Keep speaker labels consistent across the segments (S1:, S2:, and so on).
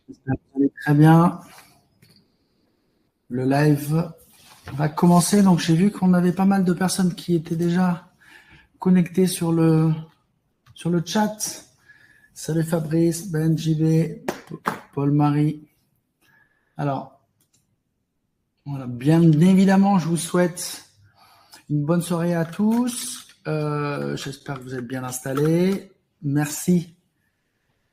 S1: J'espère que vous allez très bien. Le live va commencer. Donc, j'ai vu qu'on avait pas mal de personnes qui étaient déjà connectées sur le chat. Salut Fabrice, Ben, JB, Paul-Marie. Alors, voilà, bien évidemment, je vous souhaite une bonne soirée à tous. J'espère que vous êtes bien installés. Merci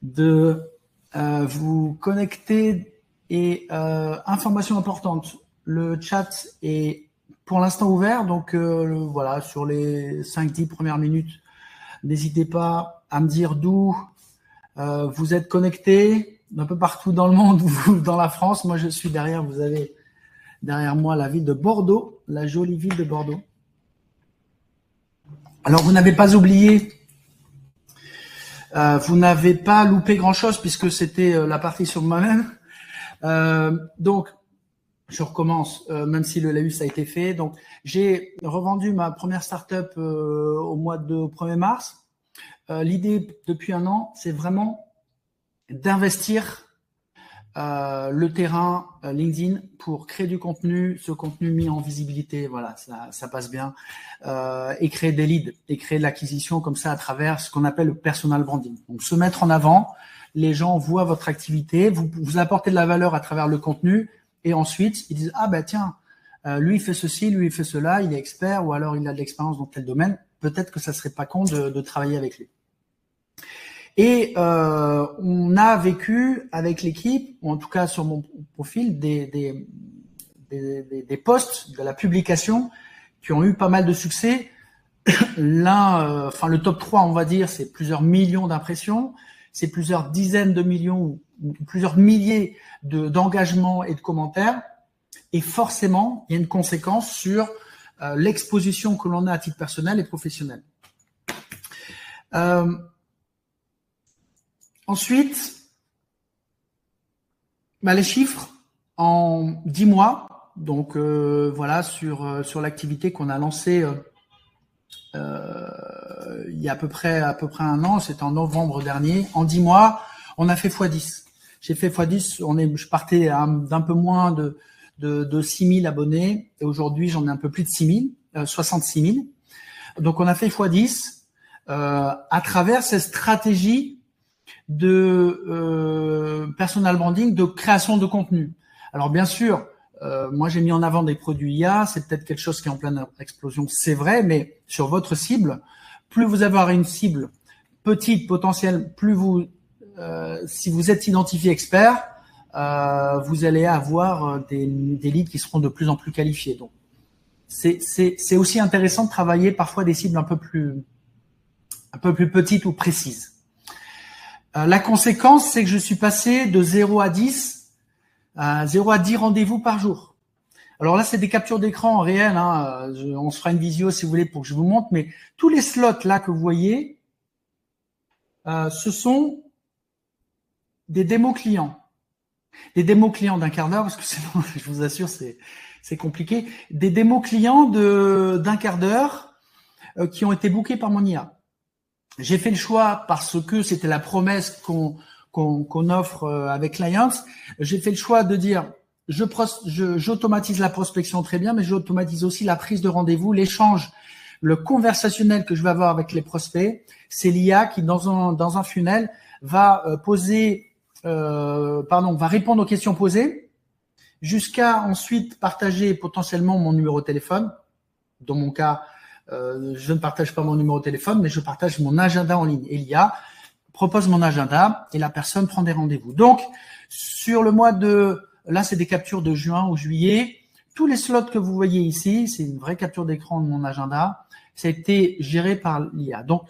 S1: de vous connecter. Et information importante, le chat est pour l'instant ouvert, donc voilà, sur les 5-10 premières minutes, n'hésitez pas à me dire d'où vous êtes connectés, un peu partout dans le monde, ou dans la France. Moi, je suis derrière, vous avez derrière moi la ville de Bordeaux, la jolie ville de Bordeaux. Alors, vous n'avez pas oublié, vous n'avez pas loupé grand-chose puisque c'était la partie sur moi-même. Donc, je recommence, même si le laïus a été fait. Donc, j'ai revendu ma première startup au 1er mars. L'idée depuis un an, c'est vraiment d'investir le terrain LinkedIn pour créer du contenu, ce contenu mis en visibilité, voilà, ça passe bien, et créer des leads, et créer de l'acquisition comme ça à travers ce qu'on appelle le personal branding. Donc, se mettre en avant, les gens voient votre activité, vous apportez de la valeur à travers le contenu, et ensuite, ils disent « Ah ben tiens, lui il fait ceci, lui il fait cela, il est expert, ou alors il a de l'expérience dans tel domaine, peut-être que ça serait pas con de travailler avec lui. » Et on a vécu avec l'équipe, ou en tout cas sur mon profil, des posts de la publication qui ont eu pas mal de succès. Le top 3, on va dire, c'est plusieurs millions d'impressions, c'est plusieurs dizaines de millions ou plusieurs milliers d'engagements et de commentaires. Et forcément, il y a une conséquence sur l'exposition que l'on a à titre personnel et professionnel. Ensuite, les chiffres en 10 mois, donc voilà, sur l'activité qu'on a lancée il y a à peu près un an, c'était en novembre dernier. En 10 mois, on a fait x10. J'ai fait x10, je partais d'un peu moins de 6 000 abonnés, et aujourd'hui j'en ai un peu plus de 6 000, 66 000. Donc on a fait x10 à travers cette stratégie de personal branding, de création de contenu. Alors bien sûr, moi j'ai mis en avant des produits IA, c'est peut-être quelque chose qui est en pleine explosion, c'est vrai, mais sur votre cible, plus vous avez une cible petite, potentielle, plus si vous êtes identifié expert, vous allez avoir des leads qui seront de plus en plus qualifiés. Donc c'est aussi intéressant de travailler parfois des cibles un peu plus petites ou précises. La conséquence, c'est que je suis passé de 0 à 10 à 0 à 10 rendez-vous par jour. Alors là, c'est des captures d'écran réelles. On se fera une visio si vous voulez pour que je vous montre. Mais tous les slots là que vous voyez, ce sont des démos clients. Des démos clients d'un quart d'heure, parce que sinon, je vous assure, c'est compliqué. Des démos clients d'un quart d'heure qui ont été bookés par mon IA. J'ai fait le choix parce que c'était la promesse qu'on offre avec Clients. J'ai fait le choix de dire j'automatise la prospection très bien, mais j'automatise aussi la prise de rendez-vous, l'échange, le conversationnel que je vais avoir avec les prospects. C'est l'IA qui, dans un funnel, va va répondre aux questions posées, jusqu'à ensuite partager potentiellement mon numéro de téléphone. Dans mon cas, je ne partage pas mon numéro de téléphone, mais je partage mon agenda en ligne. Et l'IA propose mon agenda et la personne prend des rendez-vous. Donc, sur le mois là, c'est des captures de juin ou juillet. Tous les slots que vous voyez ici, c'est une vraie capture d'écran de mon agenda. Ça a été géré par l'IA. Donc,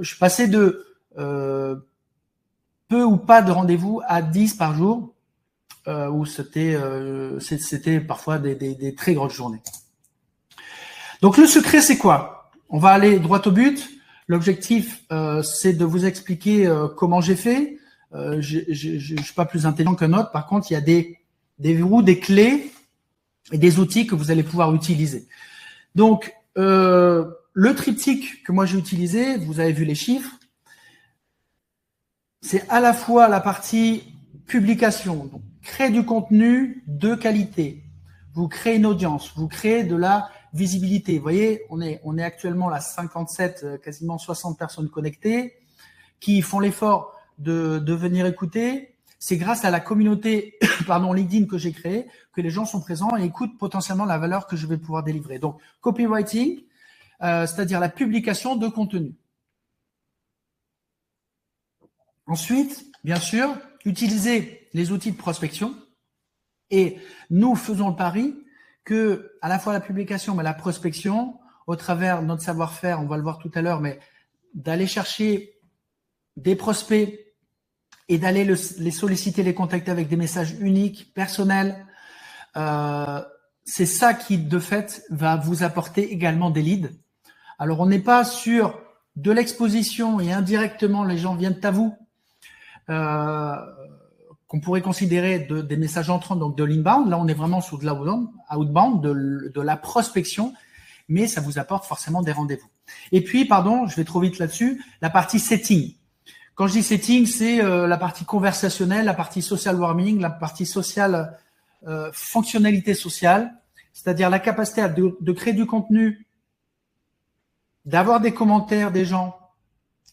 S1: je passais de peu ou pas de rendez-vous à 10 par jour, où c'était parfois des très grosses journées. Donc, le secret, c'est quoi? On va aller droit au but. L'objectif, c'est de vous expliquer comment j'ai fait. Je suis pas plus intelligent qu'un autre. Par contre, il y a des verrous, des clés et des outils que vous allez pouvoir utiliser. Donc, le triptyque que moi j'ai utilisé, vous avez vu les chiffres, c'est à la fois la partie publication. Donc, créez du contenu de qualité. Vous créez une audience, vous créez de la visibilité. Vous voyez, on est actuellement là 57, quasiment 60 personnes connectées qui font l'effort de venir écouter. C'est grâce à la communauté LinkedIn que j'ai créée que les gens sont présents et écoutent potentiellement la valeur que je vais pouvoir délivrer. Donc, copywriting, c'est-à-dire la publication de contenu. Ensuite, bien sûr, utilisez les outils de prospection. Et nous faisons le pari que à la fois la publication, mais la prospection, au travers de notre savoir-faire, on va le voir tout à l'heure, mais d'aller chercher des prospects et d'aller les solliciter, les contacter avec des messages uniques, personnels, c'est ça qui, de fait, va vous apporter également des leads. Alors, on n'est pas sur de l'exposition et indirectement, les gens viennent à vous, qu'on pourrait considérer des messages entrants, donc de l'inbound. Là, on est vraiment sur de l'outbound, de la prospection, mais ça vous apporte forcément des rendez-vous. Et puis, pardon, je vais trop vite là-dessus, la partie setting. Quand je dis setting, c'est la partie conversationnelle, la partie social warming, la partie sociale, fonctionnalité sociale, c'est-à-dire la capacité de créer du contenu, d'avoir des commentaires des gens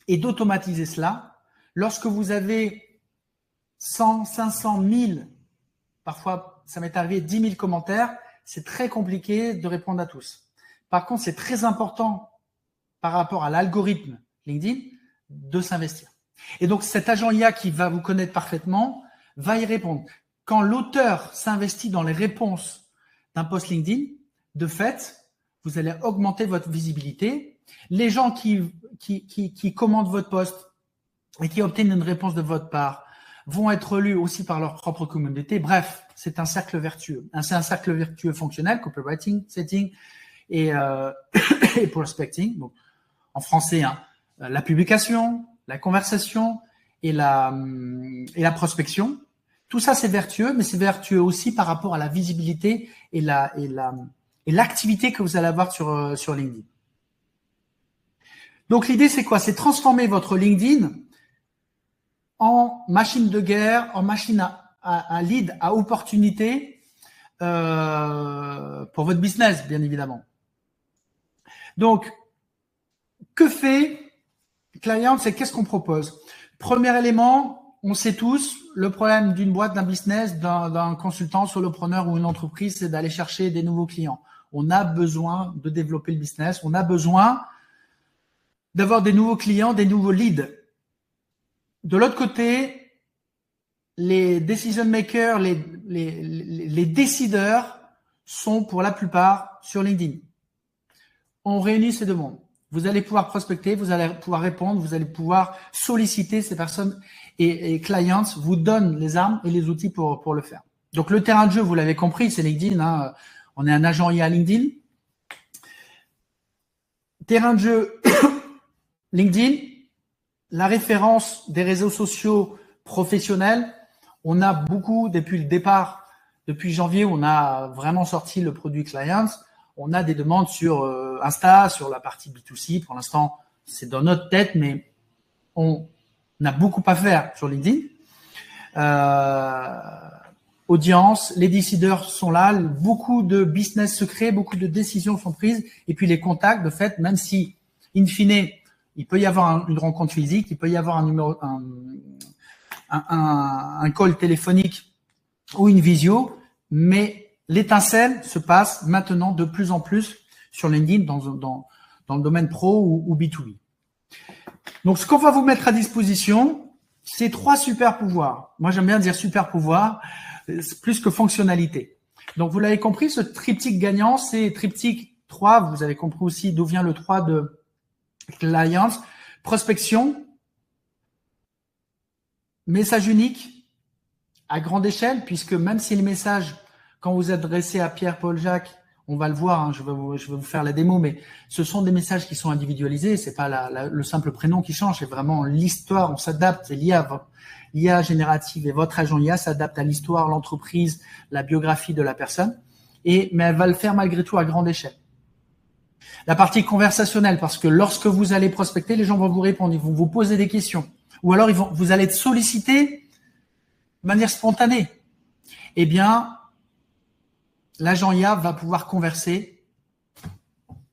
S1: et d'automatiser cela. Lorsque vous avez 100, 500, 1000, parfois ça m'est arrivé 10 000 commentaires, c'est très compliqué de répondre à tous. Par contre, c'est très important par rapport à l'algorithme LinkedIn de s'investir. Et donc, cet agent IA qui va vous connaître parfaitement va y répondre. Quand l'auteur s'investit dans les réponses d'un post LinkedIn, de fait, vous allez augmenter votre visibilité. Les gens qui commentent votre post et qui obtiennent une réponse de votre part vont être lus aussi par leur propre communauté. Bref, c'est un cercle vertueux. C'est un cercle vertueux fonctionnel, copywriting, setting et prospecting. Donc, en français, la publication, la conversation et la prospection. Tout ça, c'est vertueux, mais c'est vertueux aussi par rapport à la visibilité et l'activité que vous allez avoir sur LinkedIn. Donc, l'idée, c'est quoi? C'est transformer votre LinkedIn en machine de guerre, en machine à lead, à opportunité pour votre business, bien évidemment. Donc, que fait Client? C'est qu'est-ce qu'on propose? Premier élément, on sait tous, le problème d'une boîte, d'un business, d'un consultant, solopreneur ou une entreprise, c'est d'aller chercher des nouveaux clients. On a besoin de développer le business, on a besoin d'avoir des nouveaux clients, des nouveaux leads. De l'autre côté, les decision makers, les décideurs sont pour la plupart sur LinkedIn. On réunit ces deux mondes. Vous allez pouvoir prospecter, vous allez pouvoir répondre, vous allez pouvoir solliciter ces personnes et clients vous donnent les armes et les outils pour le faire. Donc, le terrain de jeu, vous l'avez compris, c'est LinkedIn. On est un agent IA LinkedIn. Terrain de jeu, LinkedIn, la référence des réseaux sociaux professionnels. On a beaucoup, depuis le départ, depuis janvier, on a vraiment sorti le produit Clients. On a des demandes sur Insta, sur la partie B2C. Pour l'instant, c'est dans notre tête, mais on a beaucoup à faire sur LinkedIn. Audience, les décideurs sont là, beaucoup de business secrets, beaucoup de décisions sont prises. Et puis les contacts, de fait, même si, in fine, il peut y avoir une rencontre physique, il peut y avoir un call téléphonique ou une visio, mais l'étincelle se passe maintenant de plus en plus sur LinkedIn dans le domaine pro ou B2B. Donc, ce qu'on va vous mettre à disposition, c'est 3 super pouvoirs. Moi, j'aime bien dire super pouvoirs, plus que fonctionnalité. Donc, vous l'avez compris, ce triptyque gagnant, c'est triptyque 3. Vous avez compris aussi d'où vient le 3 de Clients. Prospection, message unique à grande échelle, puisque même si le message, quand vous adressez à Pierre, Paul, Jacques, on va le voir, je vais vous faire la démo, mais ce sont des messages qui sont individualisés, c'est pas le simple prénom qui change, c'est vraiment l'histoire, on s'adapte, c'est l'IA générative et votre agent IA s'adapte à l'histoire, l'entreprise, la biographie de la personne, mais elle va le faire malgré tout à grande échelle. La partie conversationnelle, parce que lorsque vous allez prospecter, les gens vont vous répondre, ils vont vous poser des questions, ou alors vous allez être sollicité de manière spontanée, eh bien, l'agent IA va pouvoir converser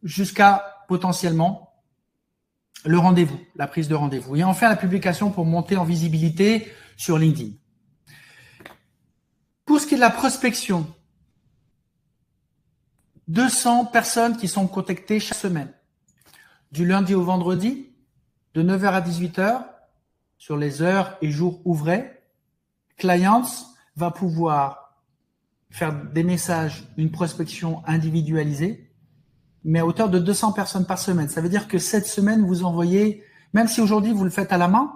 S1: jusqu'à potentiellement le rendez-vous, la prise de rendez-vous. Et enfin, la publication pour monter en visibilité sur LinkedIn. Pour ce qui est de la prospection, 200 personnes qui sont contactées chaque semaine, du lundi au vendredi, de 9h à 18h, sur les heures et jours ouvrés. Clients va pouvoir faire des messages, une prospection individualisée, mais à hauteur de 200 personnes par semaine. Ça veut dire que cette semaine, vous envoyez, même si aujourd'hui vous le faites à la main,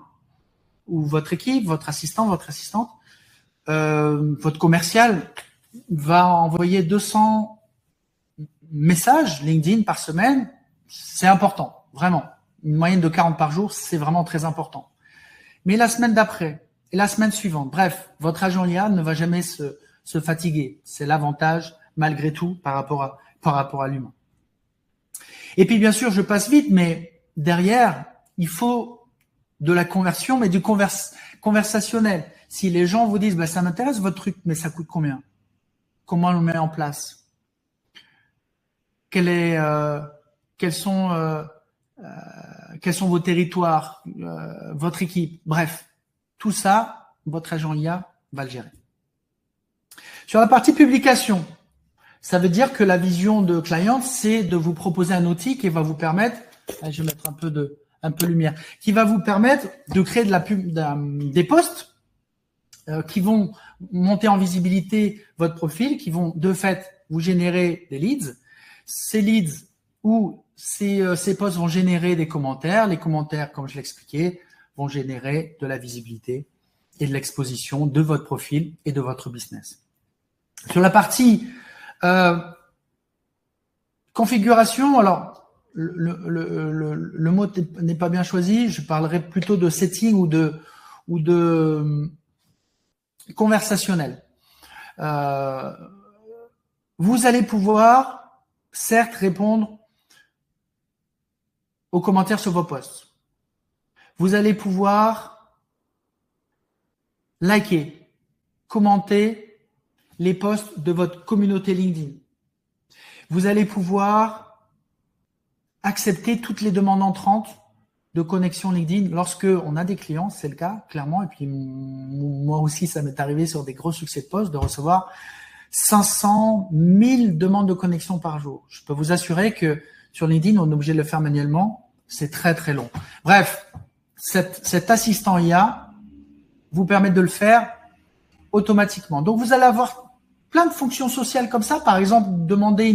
S1: ou votre équipe, votre assistant, votre assistante, votre commercial va envoyer 200 messages LinkedIn par semaine. C'est important, vraiment. Une moyenne de 40 par jour, c'est vraiment très important. Mais la semaine d'après et la semaine suivante, bref, votre agent IA ne va jamais se fatiguer. C'est l'avantage, malgré tout, par rapport à l'humain. Et puis, bien sûr, je passe vite, mais derrière, il faut de la conversion, mais du conversationnel. Si les gens vous disent, bah, ça m'intéresse votre truc, mais ça coûte combien? Comment on le met en place? Quels sont vos territoires, votre équipe? Bref, tout ça, votre agent IA va le gérer. Sur la partie publication, ça veut dire que la vision de client, c'est de vous proposer un outil qui va vous permettre, je vais mettre un peu de lumière, qui va vous permettre de créer des posts qui vont monter en visibilité votre profil, qui vont de fait vous générer des leads. Ces leads ou ces posts vont générer des commentaires. Les commentaires, comme je l'expliquais, vont générer de la visibilité et de l'exposition de votre profil et de votre business. Sur la partie configuration, alors le mot n'est pas bien choisi. Je parlerai plutôt de setting ou de conversationnel. Vous allez pouvoir, certes, répondre aux commentaires sur vos posts. Vous allez pouvoir liker, commenter les posts de votre communauté LinkedIn. Vous allez pouvoir accepter toutes les demandes entrantes de connexion LinkedIn lorsque on a des clients, c'est le cas, clairement. Et puis, moi aussi, ça m'est arrivé sur des gros succès de poste de recevoir 500, 1000 demandes de connexion par jour. Je peux vous assurer que sur LinkedIn, on est obligé de le faire manuellement. C'est très, très long. Bref, cet assistant IA vous permet de le faire automatiquement. Donc, vous allez avoir plein de fonctions sociales comme ça. Par exemple, demander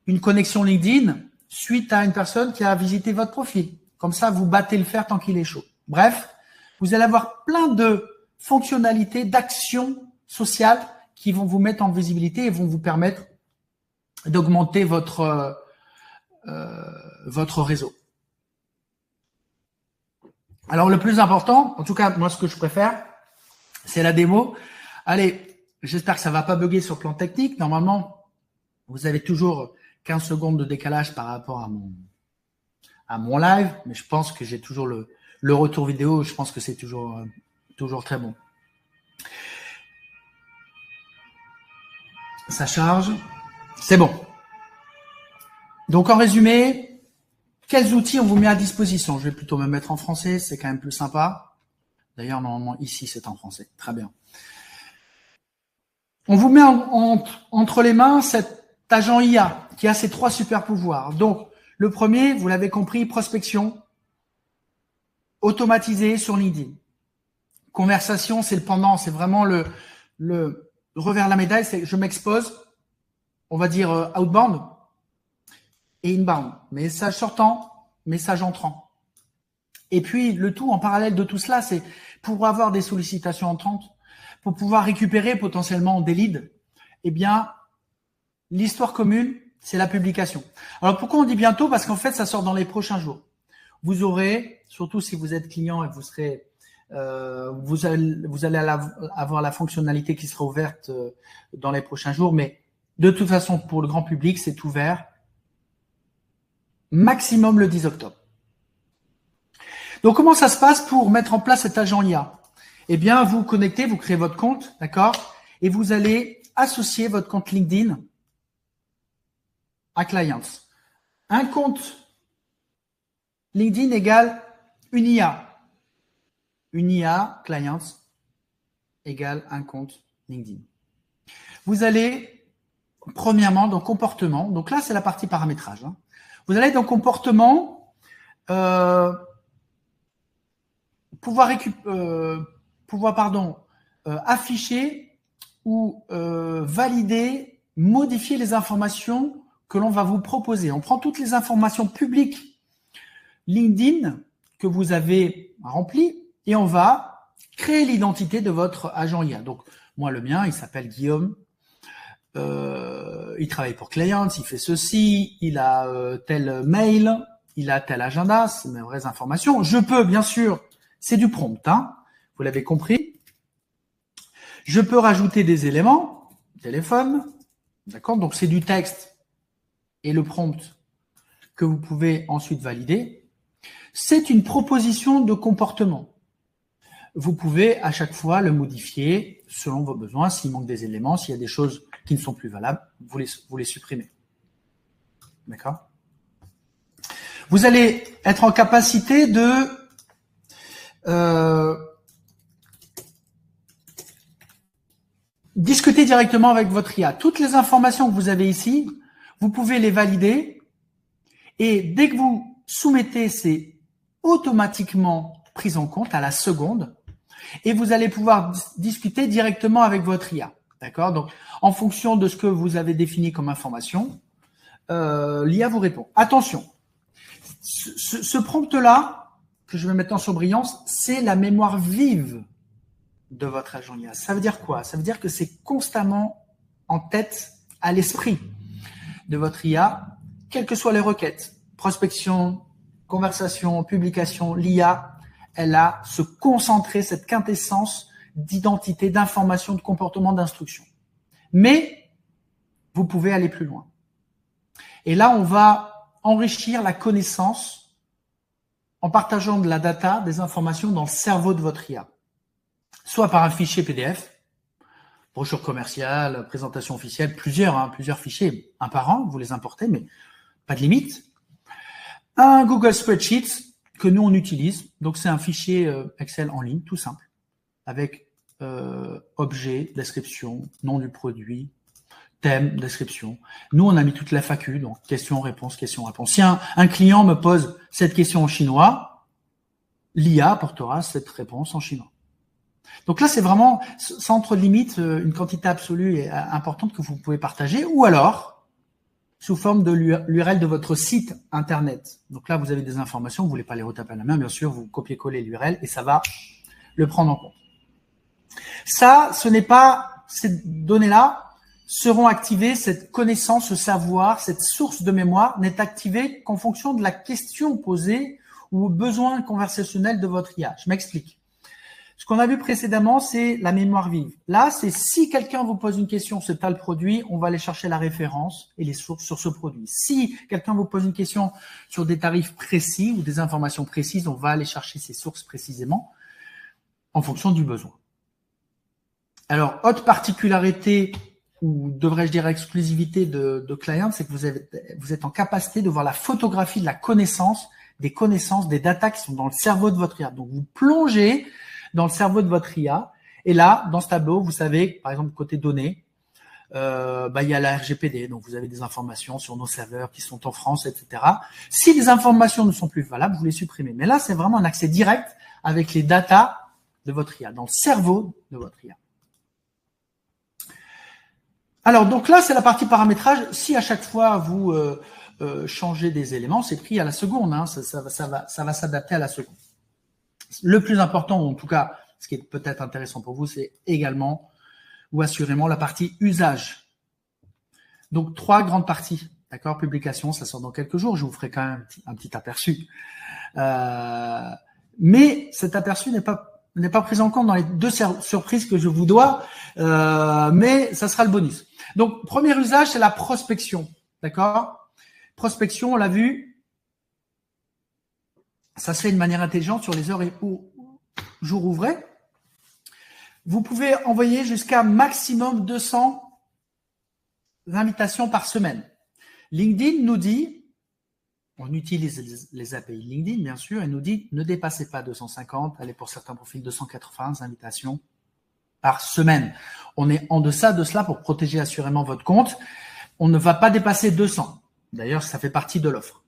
S1: une connexion LinkedIn suite à une personne qui a visité votre profil. Comme ça, vous battez le fer tant qu'il est chaud. Bref, vous allez avoir plein de fonctionnalités, d'actions sociales qui vont vous mettre en visibilité et vont vous permettre d'augmenter votre réseau. Alors, le plus important, en tout cas, moi, ce que je préfère, c'est la démo. Allez, j'espère que ça va pas bugger sur le plan technique. Normalement, vous avez toujours 15 secondes de décalage par rapport à mon live, mais je pense que j'ai toujours le retour vidéo. Je pense que c'est toujours très bon. Ça charge. C'est bon. Donc, en résumé, quels outils on vous met à disposition? Je vais plutôt me mettre en français, c'est quand même plus sympa. D'ailleurs, normalement, ici, c'est en français. Très bien. On vous met entre les mains cet agent IA qui a ces 3 super pouvoirs. Donc, le premier, vous l'avez compris, prospection automatisée sur LinkedIn. Conversation, c'est le pendant, c'est vraiment le revers de la médaille, c'est je m'expose, on va dire outbound et inbound. Message sortant, message entrant. Et puis, le tout en parallèle de tout cela, c'est pour avoir des sollicitations entrantes, pour pouvoir récupérer potentiellement des leads, eh bien, l'histoire commune, c'est la publication. Alors, pourquoi on dit bientôt? Parce qu'en fait, ça sort dans les prochains jours. Vous aurez, surtout si vous êtes client et vous allez avoir la fonctionnalité qui sera ouverte dans les prochains jours. Mais de toute façon, pour le grand public, c'est ouvert maximum le 10 octobre. Donc, comment ça se passe pour mettre en place cet agent IA? eh bien, vous connectez, vous créez votre compte, d'accord? Et vous allez associer votre compte LinkedIn à Clients. Un compte LinkedIn égale une IA. Une IA, Clients, égale un compte LinkedIn. Vous allez, premièrement, dans comportement. Donc là, c'est la partie paramétrage. Hein. Vous allez dans comportement, afficher ou valider, modifier les informations que l'on va vous proposer. On prend toutes les informations publiques LinkedIn que vous avez remplies et on va créer l'identité de votre agent IA. Donc, moi, le mien, il s'appelle Guillaume. Il travaille pour Clients, il fait ceci, il a tel mail, il a tel agenda, c'est mes vraies informations. Je peux, bien sûr, c'est du prompt, hein, vous l'avez compris. Je peux rajouter des éléments, téléphone, d'accord, donc c'est du texte et le prompt que vous pouvez ensuite valider. C'est une proposition de comportement. Vous pouvez à chaque fois le modifier selon vos besoins. S'il manque des éléments, s'il y a des choses qui ne sont plus valables, vous les supprimez. D'accord ? Vous allez être en capacité de discuter directement avec votre IA. Toutes les informations que vous avez ici, vous pouvez les valider et dès que vous soumettez, c'est automatiquement pris en compte à la seconde. Et vous allez pouvoir discuter directement avec votre IA. D'accord ? Donc, en fonction de ce que vous avez défini comme information, l'IA vous répond. Attention, ce prompt-là, que je vais mettre en surbrillance, c'est la mémoire vive de votre agent IA. Ça veut dire quoi ? Ça veut dire que c'est constamment en tête, à l'esprit de votre IA, quelles que soient les requêtes, prospection, conversation, publication, l'IA, elle a se concentrer cette quintessence d'identité, d'information, de comportement, d'instruction. Mais vous pouvez aller plus loin. Et là, on va enrichir la connaissance en partageant de la data, des informations dans le cerveau de votre IA. Soit par un fichier PDF, brochure commerciale, présentation officielle, plusieurs fichiers, un par an, vous les importez, mais pas de limite. Un Google Spreadsheet que nous, on utilise. Donc, c'est un fichier Excel en ligne, tout simple, avec objet, description, nom du produit, thème, description. Nous, on a mis toute la FAQ, donc question-réponse, question-réponse. Si un client me pose cette question en chinois, l'IA apportera cette réponse en chinois. Donc là, c'est vraiment, sans trop de limite, une quantité absolue et importante que vous pouvez partager, ou alors sous forme de l'URL de votre site internet. Donc là, vous avez des informations, vous voulez pas les retaper à la main, bien sûr, vous copiez-collez l'URL et ça va le prendre en compte. Ça, ce n'est pas, ces données-là seront activées, cette connaissance, ce savoir, cette source de mémoire n'est activée qu'en fonction de la question posée ou besoin conversationnel de votre IA. Je m'explique. Ce qu'on a vu précédemment, c'est la mémoire vive. Là, c'est si quelqu'un vous pose une question sur tel produit, on va aller chercher la référence et les sources sur ce produit. Si quelqu'un vous pose une question sur des tarifs précis ou des informations précises, on va aller chercher ces sources précisément en fonction du besoin. Alors, autre particularité, ou devrais-je dire exclusivité de Client, c'est que vous êtes en capacité de voir la photographie de la connaissance, des datas qui sont dans le cerveau de votre IA. Donc, vous plongez dans le cerveau de votre IA. Et là, dans ce tableau, vous savez, par exemple, côté données, il y a la RGPD. Donc, vous avez des informations sur nos serveurs qui sont en France, etc. Si les informations ne sont plus valables, vous les supprimez. Mais là, c'est vraiment un accès direct avec les datas de votre IA, dans le cerveau de votre IA. Alors, donc là, c'est la partie paramétrage. Si à chaque fois, vous changez des éléments, c'est pris à la seconde. Hein, ça va s'adapter à la seconde. Le plus important, en tout cas, ce qui est peut-être intéressant pour vous, c'est également ou assurément la partie usage. Donc, 3 grandes parties. D'accord, publication, ça sort dans quelques jours. Je vous ferai quand même un petit aperçu. Mais cet aperçu n'est pas pris en compte dans les 2 surprises que je vous dois, mais ça sera le bonus. Donc, premier usage, c'est la prospection. D'accord ? Prospection, on l'a vu. Ça se fait de manière intelligente sur les heures et jours ouvrés. vous pouvez envoyer jusqu'à maximum 200 invitations par semaine. LinkedIn nous dit, on utilise les API LinkedIn, bien sûr, et nous dit ne dépassez pas 250, allez pour certains profils 280 invitations par semaine. On est en deçà de cela pour protéger assurément votre compte. On ne va pas dépasser 200. D'ailleurs, ça fait partie de l'offre.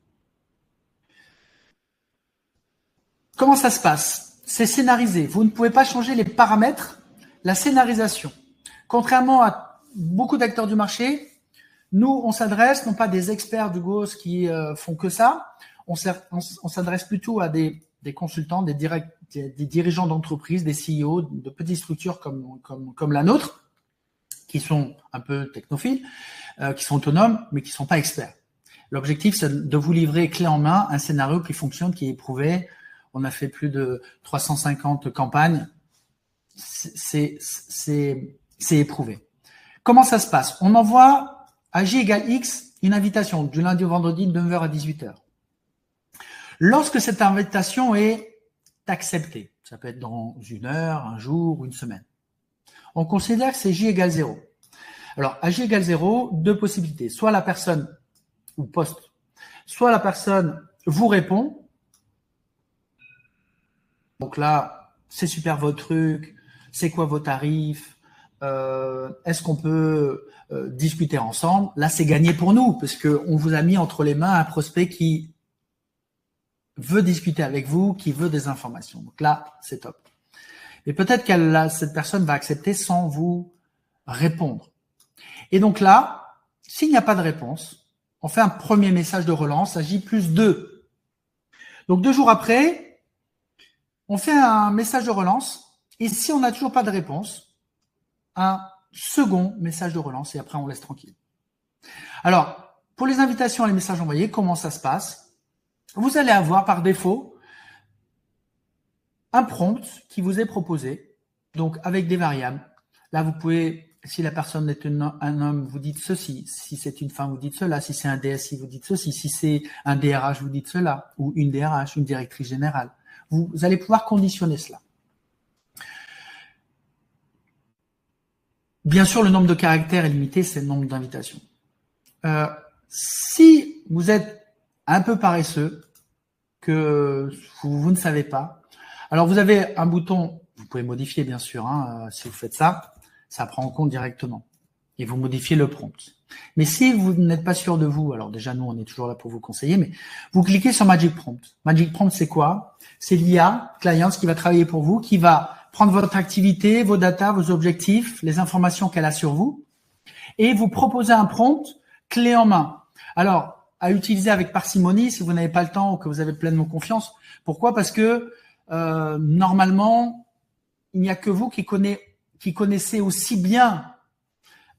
S1: Comment ça se passe? C'est scénarisé. Vous ne pouvez pas changer les paramètres, la scénarisation. Contrairement à beaucoup d'acteurs du marché, nous, on s'adresse non pas à des experts du Ghost qui font que ça, on s'adresse plutôt à des consultants, des dirigeants d'entreprise, des CEO de petites structures comme la nôtre, qui sont un peu technophiles, qui sont autonomes, mais qui ne sont pas experts. L'objectif, c'est de vous livrer clé en main un scénario qui fonctionne, qui est éprouvé. On a fait plus de 350 campagnes. C'est éprouvé. Comment ça se passe? On envoie à J égale X une invitation du lundi au vendredi de 9h à 18h. Lorsque cette invitation est acceptée, ça peut être dans une heure, un jour ou une semaine, on considère que c'est J égale 0. Alors, à J égale 0, deux possibilités. Soit la personne, ou poste, soit la personne vous répond. Donc là, c'est super votre truc, c'est quoi vos tarifs, est-ce qu'on peut discuter ensemble? Là, c'est gagné pour nous, parce qu'on vous a mis entre les mains un prospect qui veut discuter avec vous, qui veut des informations. Donc là, c'est top. Et peut-être que cette personne va accepter sans vous répondre. Et donc là, s'il n'y a pas de réponse, on fait un premier message de relance à J+2. Donc 2 jours après, on fait un message de relance. Et si on n'a toujours pas de réponse, un second message de relance et après on laisse tranquille. Alors, pour les invitations et les messages envoyés, comment ça se passe? Vous allez avoir par défaut un prompt qui vous est proposé, donc avec des variables. Là, vous pouvez, si la personne est un homme, vous dites ceci. Si c'est une femme, vous dites cela. Si c'est un DSI, vous dites ceci. Si c'est un DRH, vous dites cela. Ou une DRH, une directrice générale. Vous allez pouvoir conditionner cela. Bien sûr, le nombre de caractères est limité, c'est le nombre d'invitations. Si vous êtes un peu paresseux, que vous ne savez pas, alors vous avez un bouton, vous pouvez modifier bien sûr, si vous faites ça, ça prend en compte directement. Et vous modifiez le prompt. Mais si vous n'êtes pas sûr de vous, alors déjà nous on est toujours là pour vous conseiller, mais vous cliquez sur Magic Prompt. Magic Prompt c'est quoi? C'est l'IA, Clients, qui va travailler pour vous, qui va prendre votre activité, vos data, vos objectifs, les informations qu'elle a sur vous, et vous proposer un prompt clé en main. Alors, à utiliser avec parcimonie si vous n'avez pas le temps ou que vous avez pleinement confiance. Pourquoi? Parce que normalement, il n'y a que vous qui connaissez aussi bien.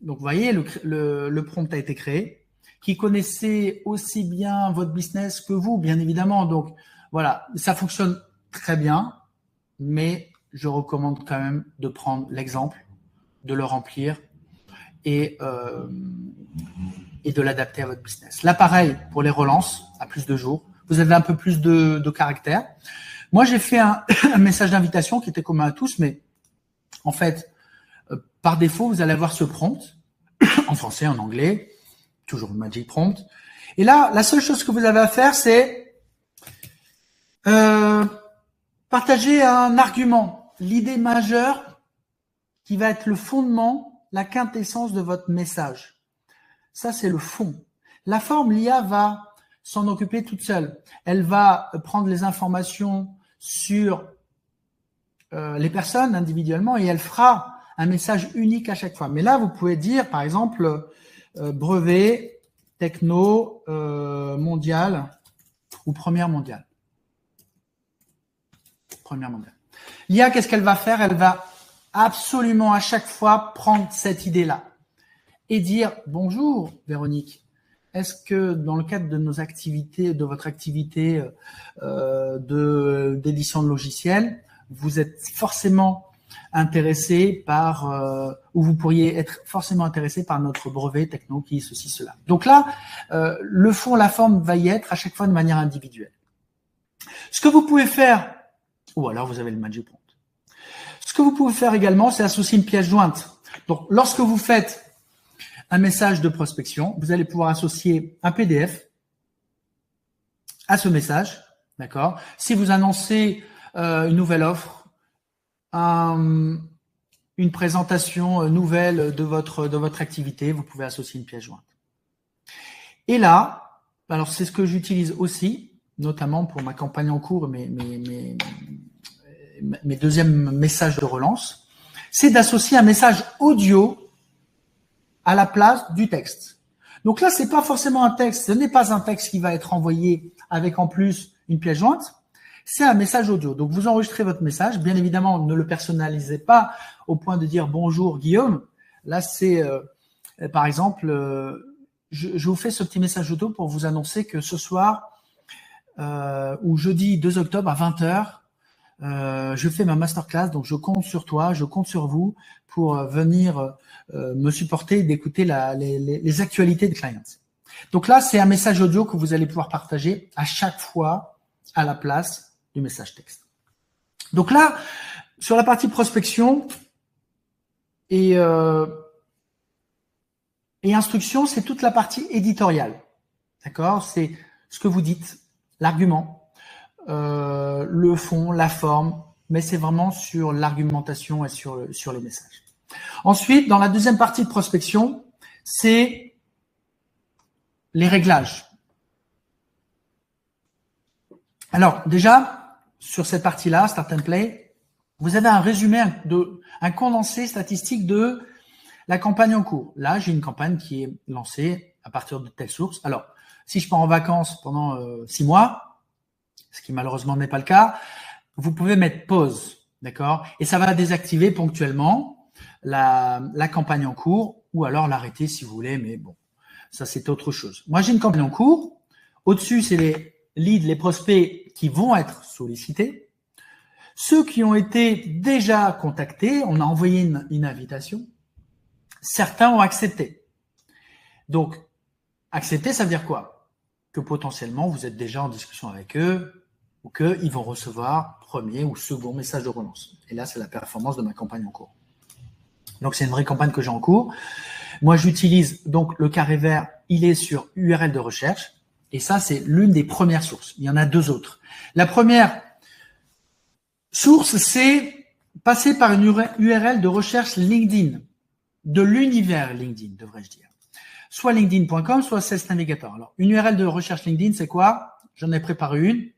S1: Donc, vous voyez, le prompt a été créé, qui connaissez aussi bien votre business que vous, bien évidemment. Donc, voilà, ça fonctionne très bien, mais je recommande quand même de prendre l'exemple, de le remplir et de l'adapter à votre business. Là, pareil, pour les relances, à plus de jours, vous avez un peu plus de caractères. Moi, j'ai fait un message d'invitation qui était commun à tous, mais en fait, par défaut, vous allez avoir ce prompt, en français, en anglais, toujours le Magic Prompt. Et là, la seule chose que vous avez à faire, c'est partager un argument, l'idée majeure qui va être le fondement, la quintessence de votre message. Ça, c'est le fond. La forme, l'IA va s'en occuper toute seule. Elle va prendre les informations sur les personnes individuellement et elle fera un message unique à chaque fois. Mais là, vous pouvez dire, par exemple, brevet, techno, mondial ou première mondiale. Première mondiale. L'IA, qu'est-ce qu'elle va faire? Elle va absolument à chaque fois prendre cette idée-là et dire « Bonjour Véronique, est-ce que dans le cadre de nos activités, de votre activité d'édition de logiciels, vous êtes forcément intéressé par, ou vous pourriez être forcément intéressé par notre brevet techno qui est ceci, cela. » Donc là, le fond, la forme va y être à chaque fois de manière individuelle. Ce que vous pouvez faire, ou alors vous avez le Magic Prompt. Ce que vous pouvez faire également, c'est associer une pièce jointe. Donc, lorsque vous faites un message de prospection, vous allez pouvoir associer un PDF à ce message, d'accord? Si vous annoncez une nouvelle offre, une présentation nouvelle de votre activité, vous pouvez associer une pièce jointe. Et là, alors c'est ce que j'utilise aussi, notamment pour ma campagne en cours, mes deuxièmes messages de relance, c'est d'associer un message audio à la place du texte. Donc là, c'est pas forcément un texte, ce n'est pas un texte qui va être envoyé avec en plus une pièce jointe, c'est un message audio. Donc vous enregistrez votre message, bien évidemment, ne le personnalisez pas au point de dire bonjour Guillaume. Là, c'est par exemple, je vous fais ce petit message audio pour vous annoncer que ce soir, ou jeudi 2 octobre à 20h, je fais ma masterclass, donc je compte sur toi, je compte sur vous pour venir me supporter, d'écouter les actualités de clients. Donc là, c'est un message audio que vous allez pouvoir partager à chaque fois à la place du message texte. Donc là, sur la partie prospection et instruction, c'est toute la partie éditoriale. D'accord? C'est ce que vous dites, l'argument, le fond, la forme, mais c'est vraiment sur l'argumentation et sur les messages. Ensuite, dans la deuxième partie de prospection, c'est les réglages. Alors, déjà, sur cette partie-là, Start and Play, vous avez un résumé, un condensé statistique de la campagne en cours. Là, j'ai une campagne qui est lancée à partir de telle source. Alors, si je pars en vacances pendant 6 mois, ce qui malheureusement n'est pas le cas, vous pouvez mettre pause, d'accord? Et ça va désactiver ponctuellement la campagne en cours ou alors l'arrêter si vous voulez, mais bon, ça c'est autre chose. Moi, j'ai une campagne en cours. Au-dessus, c'est les leads, les prospects qui vont être sollicités. Ceux qui ont été déjà contactés, on a envoyé une invitation. Certains ont accepté. Donc, accepter, ça veut dire quoi? Que potentiellement, vous êtes déjà en discussion avec eux ou qu'ils vont recevoir premier ou second message de relance. Et là, c'est la performance de ma campagne en cours. Donc, c'est une vraie campagne que j'ai en cours. Moi, j'utilise donc le carré vert, il est sur URL de recherche. Et ça, c'est l'une des premières sources. Il y en a 2 autres. La première source, c'est passer par une URL de recherche LinkedIn, de l'univers LinkedIn, devrais-je dire. Soit linkedin.com, soit Sales Navigator. Alors, une URL de recherche LinkedIn, c'est quoi? J'en ai préparé une.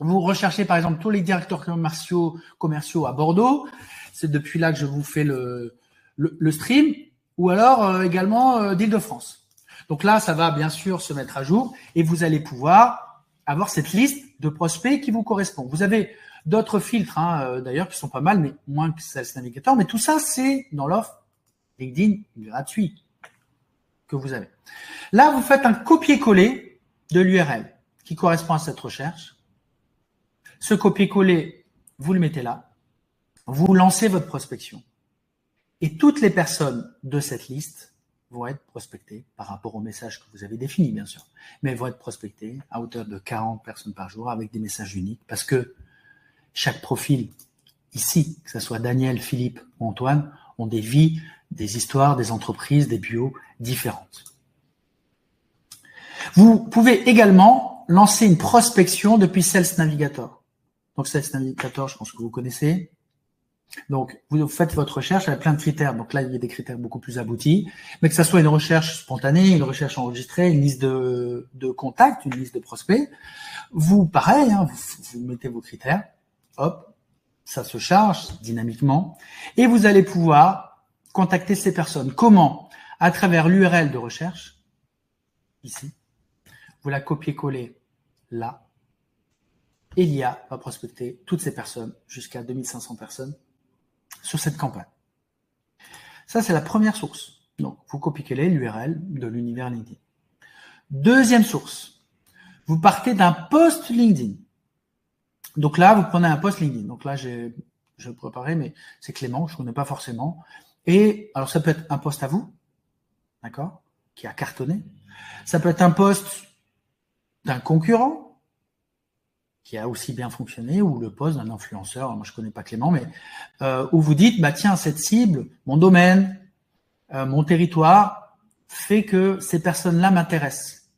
S1: Vous recherchez par exemple tous les directeurs commerciaux à Bordeaux. C'est depuis là que je vous fais le stream. Ou alors également d'Île-de-France. Donc là, ça va bien sûr se mettre à jour et vous allez pouvoir avoir cette liste de prospects qui vous correspond. Vous avez d'autres filtres d'ailleurs qui sont pas mal, mais moins que Sales Navigator. Mais tout ça, c'est dans l'offre LinkedIn gratuit que vous avez. Là, vous faites un copier-coller de l'URL qui correspond à cette recherche. Ce copier-coller, vous le mettez là. Vous lancez votre prospection. Et toutes les personnes de cette liste vont être prospectées par rapport au message que vous avez défini, bien sûr. Mais elles vont être prospectées à hauteur de 40 personnes par jour avec des messages uniques parce que chaque profil ici, que ce soit Daniel, Philippe ou Antoine, ont des vies, des histoires, des entreprises, des bios différentes. Vous pouvez également lancer une prospection depuis Sales Navigator. Donc Sales Navigator, je pense que vous connaissez. Donc, vous faites votre recherche avec plein de critères. Donc là, il y a des critères beaucoup plus aboutis. Mais que ça soit une recherche spontanée, une recherche enregistrée, une liste de contacts, une liste de prospects, vous, pareil, vous mettez vos critères. Hop, ça se charge dynamiquement. Et vous allez pouvoir contacter ces personnes. Comment? À travers l'URL de recherche, ici. Vous la copiez-collez là. Et l'IA va prospecter toutes ces personnes, jusqu'à 2500 personnes, sur cette campagne. Ça, c'est la première source. Donc, vous copiez-collez l'URL de l'univers LinkedIn. Deuxième source, vous partez d'un post LinkedIn. Donc là, vous prenez un post LinkedIn. Donc là, je vais préparer, mais c'est Clément, je ne connais pas forcément. Et alors, ça peut être un post à vous, d'accord, qui a cartonné. Ça peut être un post d'un concurrent. qui a aussi bien fonctionné, ou le post d'un influenceur, moi je connais pas Clément, mais où vous dites, bah tiens, cette cible, mon domaine, mon territoire, fait que ces personnes-là m'intéressent.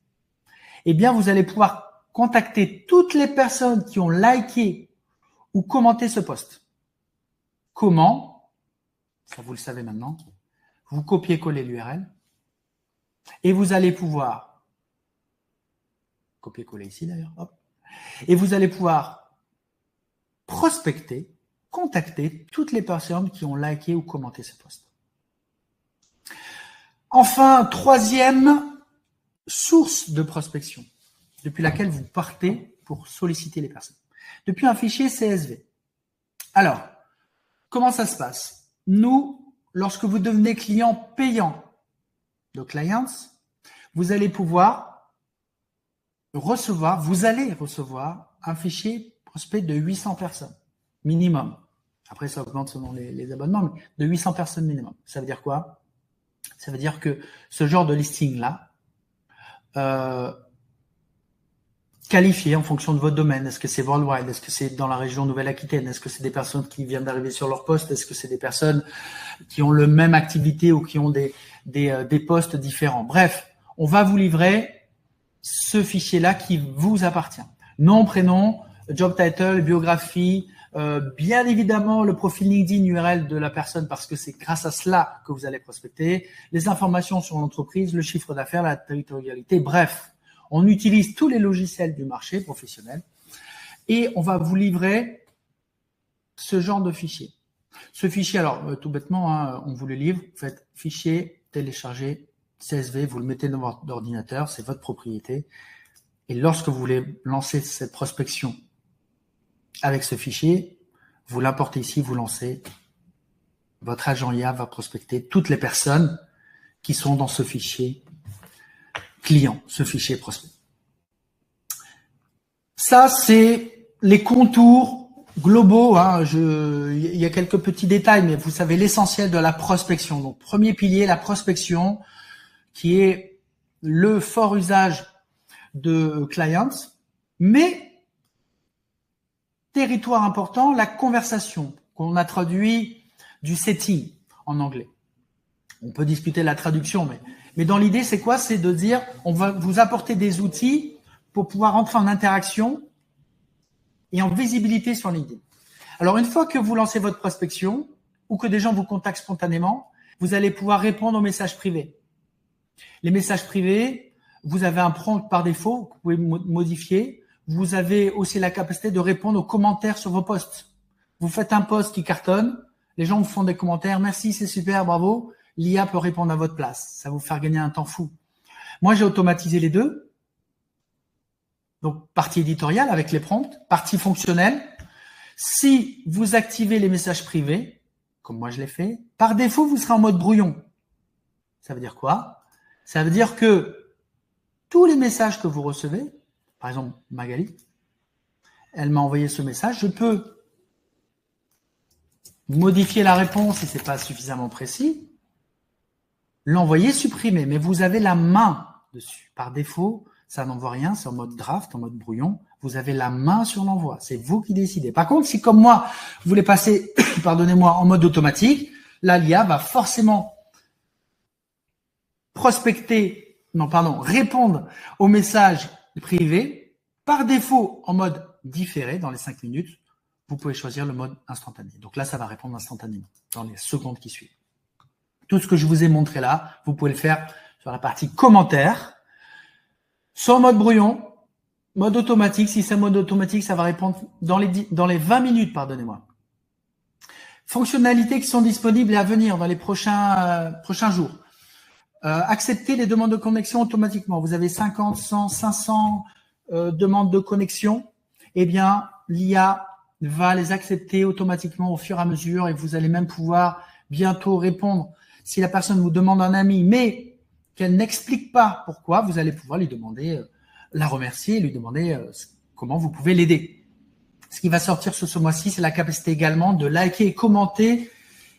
S1: Eh bien, vous allez pouvoir contacter toutes les personnes qui ont liké ou commenté ce post. Comment? Ça, vous le savez maintenant. Vous copiez-collez l'URL et vous allez pouvoir copier-coller ici d'ailleurs, hop, et vous allez pouvoir prospecter, contacter toutes les personnes qui ont liké ou commenté ce post. Enfin, troisième source de prospection, depuis laquelle vous partez pour solliciter les personnes. Depuis un fichier CSV. Alors, comment ça se passe? Nous, lorsque vous devenez client payant de Clients, vous allez pouvoir recevoir, vous allez recevoir un fichier prospect de 800 personnes minimum. Après, ça augmente selon les abonnements, mais de 800 personnes minimum. Ça veut dire quoi? Ça veut dire que ce genre de listing-là, qualifié en fonction de votre domaine. Est-ce que c'est worldwide? Est-ce que c'est dans la région Nouvelle-Aquitaine? Est-ce que c'est des personnes qui viennent d'arriver sur leur poste? Est-ce que c'est des personnes qui ont le même activité ou qui ont des postes différents? Bref, on va vous livrer ce fichier-là qui vous appartient. Nom, prénom, job title, biographie, bien évidemment le profil LinkedIn URL de la personne parce que c'est grâce à cela que vous allez prospecter, les informations sur l'entreprise, le chiffre d'affaires, la territorialité, bref. On utilise tous les logiciels du marché professionnel et on va vous livrer ce genre de fichier. Ce fichier, alors tout bêtement, hein, on vous le livre, vous faites fichier, télécharger, CSV, vous le mettez dans votre ordinateur, c'est votre propriété. Et lorsque vous voulez lancer cette prospection avec ce fichier, vous l'importez ici, vous lancez. Votre agent IA va prospecter toutes les personnes qui sont dans ce fichier client, ce fichier prospect. Ça, c'est les contours globaux. Hein. Il y a quelques petits détails, mais vous savez l'essentiel de la prospection. Donc, premier pilier, la prospection, qui est le fort usage de Clients, mais territoire important, la conversation, qu'on a traduit du setting en anglais. On peut discuter la traduction, mais dans l'idée, c'est quoi? C'est de dire, on va vous apporter des outils pour pouvoir entrer en interaction et en visibilité sur LinkedIn. Alors, une fois que vous lancez votre prospection ou que des gens vous contactent spontanément, vous allez pouvoir répondre aux messages privés. Les messages privés, vous avez un prompt par défaut, que vous pouvez modifier. Vous avez aussi la capacité de répondre aux commentaires sur vos posts. Vous faites un post qui cartonne, les gens vous font des commentaires, merci, c'est super, bravo. L'IA peut répondre à votre place. Ça va vous faire gagner un temps fou. Moi, j'ai automatisé les deux. Donc, partie éditoriale avec les prompts, partie fonctionnelle. Si vous activez les messages privés, comme moi je l'ai fait, par défaut, vous serez en mode brouillon. Ça veut dire quoi? Ça veut dire que tous les messages que vous recevez, par exemple, Magali, elle m'a envoyé ce message, je peux modifier la réponse si c'est pas suffisamment précis, l'envoyer supprimer, mais vous avez la main dessus. Par défaut, ça n'envoie rien, c'est en mode draft, en mode brouillon. Vous avez la main sur l'envoi. C'est vous qui décidez. Par contre, si comme moi, vous voulez passer, pardonnez-moi, en mode automatique, là, l'IA va forcément répondre aux messages privés. Par défaut, en mode différé, dans les 5 minutes, vous pouvez choisir le mode instantané. Donc là, ça va répondre instantanément dans les secondes qui suivent. Tout ce que je vous ai montré là, vous pouvez le faire sur la partie commentaires, soit en mode brouillon, mode automatique. Si c'est mode automatique, ça va répondre dans les 20 minutes, pardonnez-moi. Fonctionnalités qui sont disponibles et à venir dans les prochains jours. Accepter les demandes de connexion automatiquement. Vous avez 50, 100, 500 demandes de connexion. Eh bien, l'IA va les accepter automatiquement au fur et à mesure et vous allez même pouvoir bientôt répondre. Si la personne vous demande un ami, mais qu'elle n'explique pas pourquoi, vous allez pouvoir lui demander, la remercier, lui demander comment vous pouvez l'aider. Ce qui va sortir ce mois-ci, c'est la capacité également de liker et commenter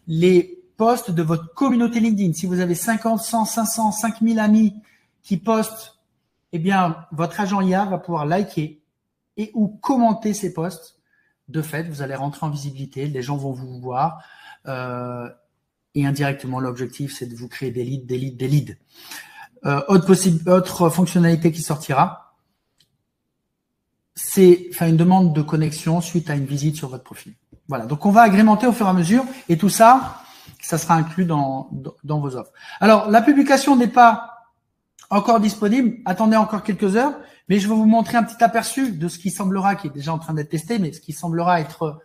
S1: les posts de votre communauté LinkedIn. Si vous avez 50, 100, 500, 5000 amis qui postent, eh bien, votre agent IA va pouvoir liker et ou commenter ces posts, de fait, vous allez rentrer en visibilité, les gens vont vous voir et indirectement, l'objectif, c'est de vous créer des leads. Autre fonctionnalité qui sortira, c'est faire une demande de connexion suite à une visite sur votre profil. Voilà, donc on va agrémenter au fur et à mesure et tout ça, ça sera inclus dans vos offres. Alors, la publication n'est pas encore disponible. Attendez encore quelques heures, mais je vais vous montrer un petit aperçu de ce qui semblera, qui est déjà en train d'être testé, mais ce qui semblera être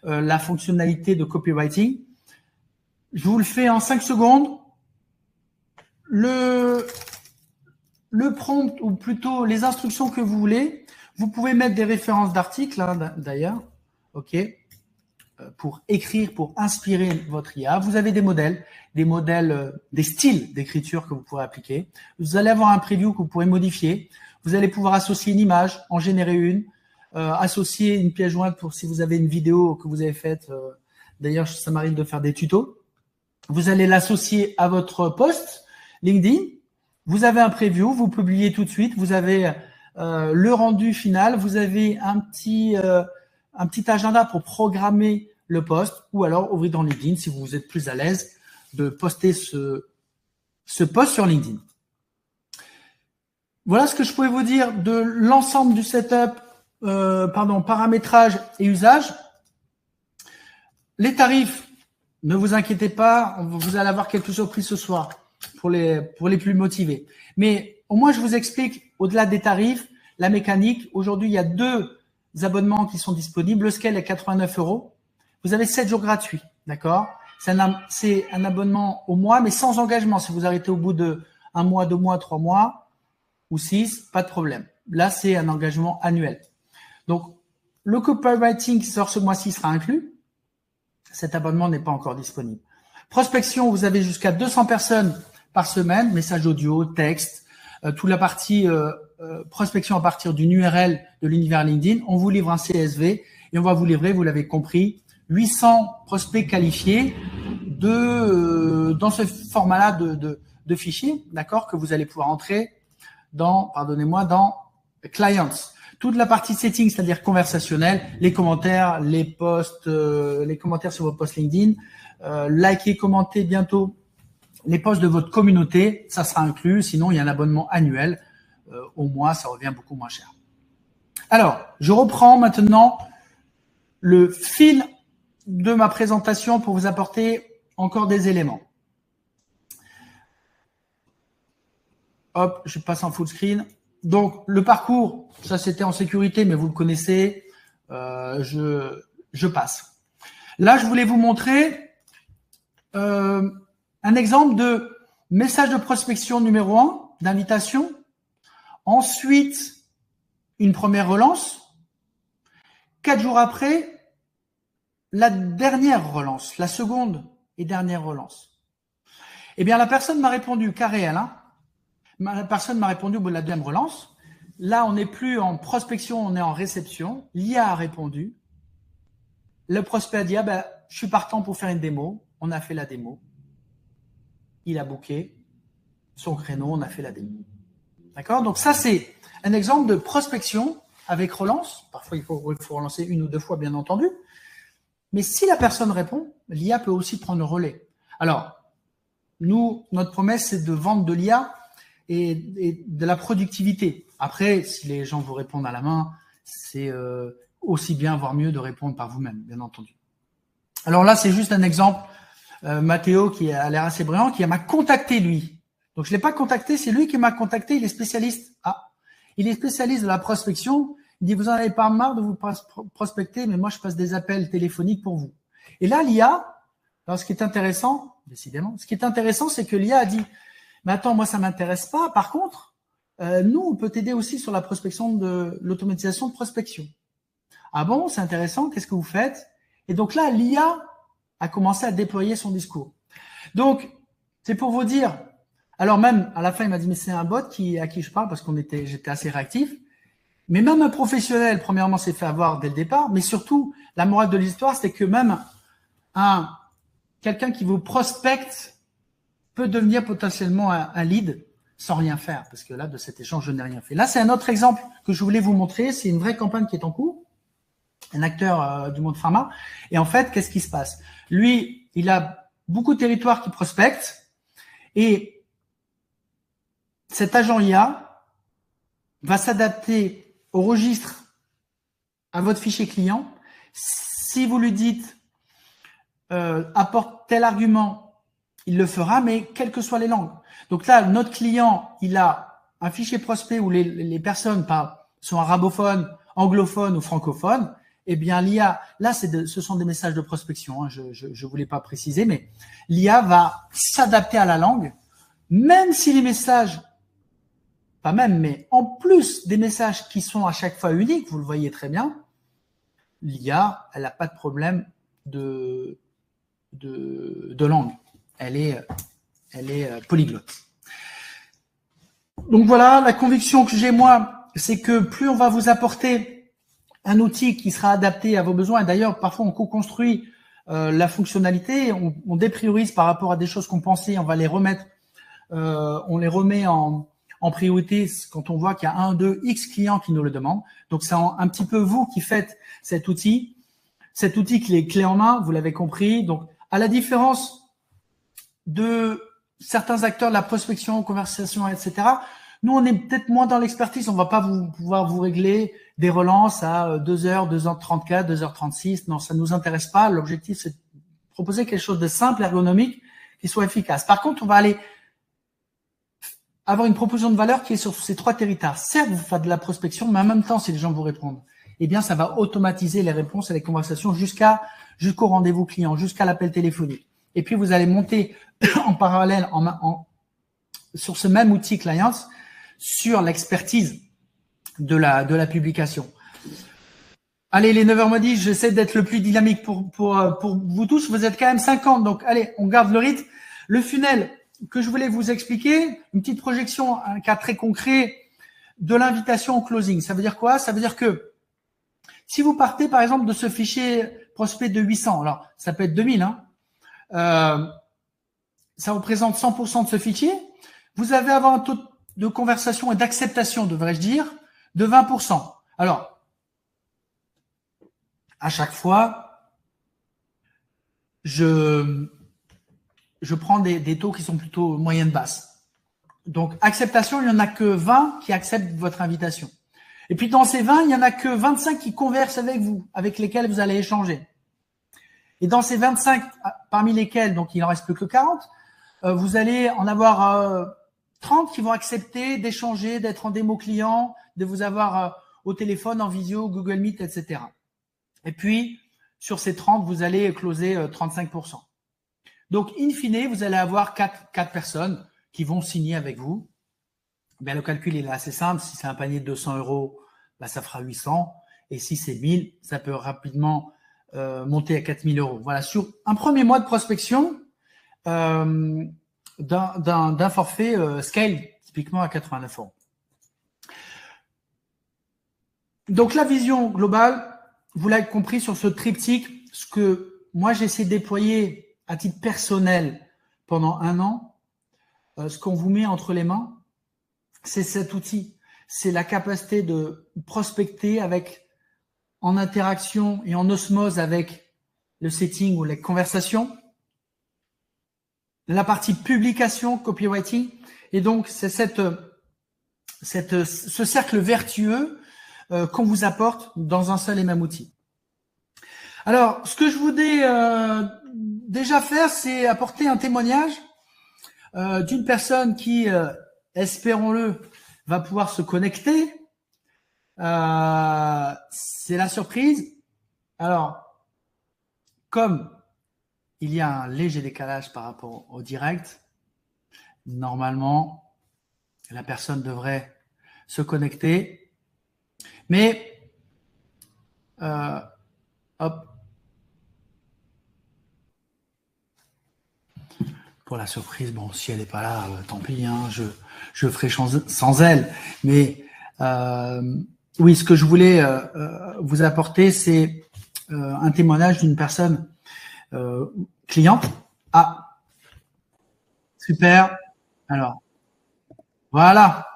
S1: la fonctionnalité de copywriting. Je vous le fais en 5 secondes. Le prompt, ou plutôt les instructions que vous voulez, vous pouvez mettre des références d'articles, hein, d'ailleurs, ok, pour écrire, pour inspirer votre IA. Vous avez des modèles, des styles d'écriture que vous pourrez appliquer. Vous allez avoir un preview que vous pourrez modifier. Vous allez pouvoir associer une image, en générer une, associer une pièce jointe pour si vous avez une vidéo que vous avez faite. D'ailleurs, ça m'arrive de faire des tutos. Vous allez l'associer à votre post LinkedIn. Vous avez un preview, vous publiez tout de suite. Vous avez le rendu final. Vous avez un petit agenda pour programmer le post, ou alors ouvrir dans LinkedIn si vous êtes plus à l'aise de poster ce post sur LinkedIn. Voilà ce que je pouvais vous dire de l'ensemble du setup, paramétrage et usage. Les tarifs, ne vous inquiétez pas, vous allez avoir quelques surprises ce soir pour les plus motivés. Mais au moins, je vous explique, au-delà des tarifs, la mécanique. Aujourd'hui, il y a 2 abonnements qui sont disponibles. Le scale est 89 €. Vous avez 7 jours gratuits, d'accord? C'est un abonnement au mois, mais sans engagement. Si vous arrêtez au bout de 1 mois, 2 mois, 3 mois ou 6, pas de problème. Là, c'est un engagement annuel. Donc, le copywriting qui sort ce mois-ci sera inclus. Cet abonnement n'est pas encore disponible. Prospection, vous avez jusqu'à 200 personnes par semaine, message audio, texte, toute la partie prospection à partir d'une URL de l'univers LinkedIn. On vous livre un CSV et on va vous livrer, vous l'avez compris, 800 prospects qualifiés dans ce format-là de fichier, d'accord, que vous allez pouvoir entrer dans Clients. Toute la partie setting, c'est-à-dire conversationnelle, les commentaires, les posts, les commentaires sur vos posts LinkedIn, liker, commenter bientôt les posts de votre communauté, ça sera inclus. Sinon, il y a un abonnement annuel. Au mois, ça revient beaucoup moins cher. Alors, je reprends maintenant le fil de ma présentation pour vous apporter encore des éléments. Hop, je passe en full screen. Donc, le parcours, ça c'était en sécurité, mais vous le connaissez. Je passe. Là, je voulais vous montrer un exemple de message de prospection numéro 1, d'invitation. Ensuite, une première relance. 4 jours après, la dernière relance, la seconde et dernière relance. Eh bien, la personne m'a répondu, cas réel, hein. La personne m'a répondu au bout de la deuxième relance. Là, on n'est plus en prospection, on est en réception. L'IA a répondu. Le prospect a dit, je suis partant pour faire une démo. On a fait la démo. Il a booké son créneau, on a fait la démo. D'accord? Donc ça, c'est un exemple de prospection avec relance. Parfois, il faut relancer 1 ou 2 fois, bien entendu. Mais si la personne répond, l'IA peut aussi prendre le relais. Alors, nous, notre promesse, c'est de vendre de l'IA et de la productivité. Après, si les gens vous répondent à la main, c'est aussi bien, voire mieux, de répondre par vous-même, bien entendu. Alors là, c'est juste un exemple. Mathéo, qui a l'air assez brillant, qui m'a contacté, lui. Donc, je ne l'ai pas contacté, c'est lui qui m'a contacté. Il est spécialiste. Il est spécialiste de la prospection. Il dit, vous n'en avez pas marre de vous prospecter, mais moi, je passe des appels téléphoniques pour vous. Et là, l'IA, alors ce qui est intéressant, décidément, ce qui est intéressant, c'est que l'IA a dit, mais attends, moi, ça m'intéresse pas. Par contre, nous, on peut t'aider aussi sur la prospection de l'automatisation de prospection. Ah bon, c'est intéressant. Qu'est-ce que vous faites? Et donc là, l'IA a commencé à déployer son discours. Donc, c'est pour vous dire, alors même, à la fin, il m'a dit, mais c'est un bot à qui je parle parce j'étais assez réactif. Mais même un professionnel, premièrement, s'est fait avoir dès le départ. Mais surtout, la morale de l'histoire, c'est que même quelqu'un qui vous prospecte peut devenir potentiellement un lead sans rien faire, parce que là, de cet échange, je n'ai rien fait. Là, c'est un autre exemple que je voulais vous montrer. C'est une vraie campagne qui est en cours, un acteur du monde pharma. Et en fait, qu'est-ce qui se passe? Lui, il a beaucoup de territoires qui prospectent, et cet agent IA va s'adapter au registre, à votre fichier client. Si vous lui dites apporte tel argument, il le fera, mais quelles que soient les langues. Donc là, notre client, il a un fichier prospect où les personnes sont arabophones, anglophones ou francophones. Eh bien, l'IA, là, ce sont des messages de prospection. Hein, je voulais pas préciser, mais l'IA va s'adapter à la langue, même si les messages, pas même, mais en plus des messages qui sont à chaque fois uniques, vous le voyez très bien, l'IA, elle n'a pas de problème de langue. Elle est polyglotte. Donc voilà, la conviction que j'ai moi, c'est que plus on va vous apporter un outil qui sera adapté à vos besoins, et d'ailleurs parfois on co-construit la fonctionnalité, on dépriorise par rapport à des choses qu'on pensait, on va les remettre, on les remet en priorité quand on voit qu'il y a 1, 2, X clients qui nous le demandent. Donc c'est un petit peu vous qui faites cet outil qui est clé en main, vous l'avez compris. Donc à la différence de certains acteurs de la prospection, conversation, etc., nous, on est peut-être moins dans l'expertise. On va pas pouvoir vous régler des relances à 2h, 2h34, 2h36. Non, ça ne nous intéresse pas. L'objectif, c'est de proposer quelque chose de simple, ergonomique, qui soit efficace. Par contre, on va aller avoir une proposition de valeur qui est sur ces 3 territoires. Certes, vous faites de la prospection, mais en même temps, si les gens vous répondent, eh bien, ça va automatiser les réponses et les conversations jusqu'au rendez-vous client, jusqu'à l'appel téléphonique. Et puis, vous allez monter en parallèle sur ce même outil Clients sur l'expertise de la publication. Allez, les 9h10, j'essaie d'être le plus dynamique pour vous tous. Vous êtes quand même 50, donc allez, on garde le rythme. Le funnel que je voulais vous expliquer, une petite projection, un cas très concret de l'invitation au closing. Ça veut dire quoi? Ça veut dire que si vous partez, par exemple, de ce fichier prospect de 800, alors ça peut être 2000, ça représente 100% de ce fichier, vous allez avoir un taux de conversation et d'acceptation, devrais-je dire, de 20%. Alors, à chaque fois, je prends des taux qui sont plutôt moyenne basse. Donc, acceptation, il n'y en a que 20 qui acceptent votre invitation. Et puis, dans ces 20, il n'y en a que 25 qui conversent avec vous, avec lesquels vous allez échanger. Et dans ces 25, parmi lesquels, donc il en reste plus que 40, vous allez en avoir 30 qui vont accepter d'échanger, d'être en démo client, de vous avoir au téléphone, en visio, Google Meet, etc. Et puis, sur ces 30, vous allez closer 35%. Donc, in fine, vous allez avoir 4 personnes qui vont signer avec vous. Ben, le calcul il est assez simple. Si c'est un panier de 200 €, ben, ça fera 800. Et si c'est 1000, ça peut rapidement monter à 4000 €. Voilà, sur un premier mois de prospection d'un forfait scale, typiquement à 89 €. Donc, la vision globale, vous l'avez compris sur ce triptyque, ce que moi j'ai essayé de déployer à titre personnel pendant 1 an, ce qu'on vous met entre les mains, c'est cet outil. C'est la capacité de prospecter en interaction et en osmose avec le setting ou les conversations. La partie publication, copywriting. Et donc, c'est ce cercle vertueux qu'on vous apporte dans un seul et même outil. Alors, ce que je voudrais déjà faire, c'est apporter un témoignage d'une personne qui, espérons-le, va pouvoir se connecter. C'est la surprise. Alors, comme il y a un léger décalage par rapport au direct, normalement, la personne devrait se connecter. Mais, hop. Pour la surprise, bon, si elle n'est pas là, tant pis, hein, je ferai sans elle. Mais oui, ce que je voulais vous apporter, c'est un témoignage d'une personne cliente. Ah, super. Alors, Voilà,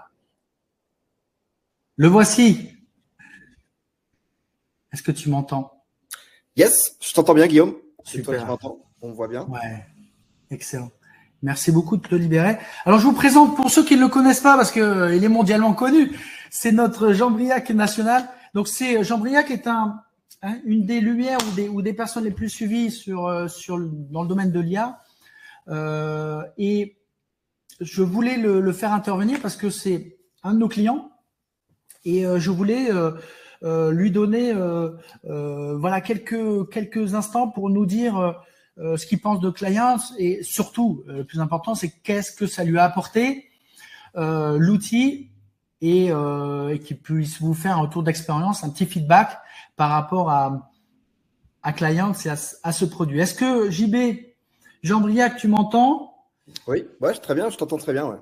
S1: le voici. Est-ce que tu m'entends?
S2: Yes, je t'entends bien, Guillaume. C'est toi qui
S1: Super.
S2: m'entends. On me voit bien.
S1: Ouais, excellent. Merci beaucoup de te libérer. Alors, je vous présente pour ceux qui ne le connaissent pas, parce que il est mondialement connu. C'est notre Jean Briac national. Donc, c'est Jean Briac est une des lumières ou des personnes les plus suivies dans le domaine de l'IA. Et je voulais le faire intervenir parce que c'est un de nos clients et je voulais lui donner voilà quelques instants pour nous dire ce qu'il pense de Clients et surtout le plus important c'est qu'est-ce que ça lui a apporté l'outil et qu'il puisse vous faire un retour d'expérience, un petit feedback par rapport à Clients et à ce produit. Est-ce que JB, Jean Briac, tu m'entends?
S2: Oui, ouais, très bien, je t'entends très bien. Ouais.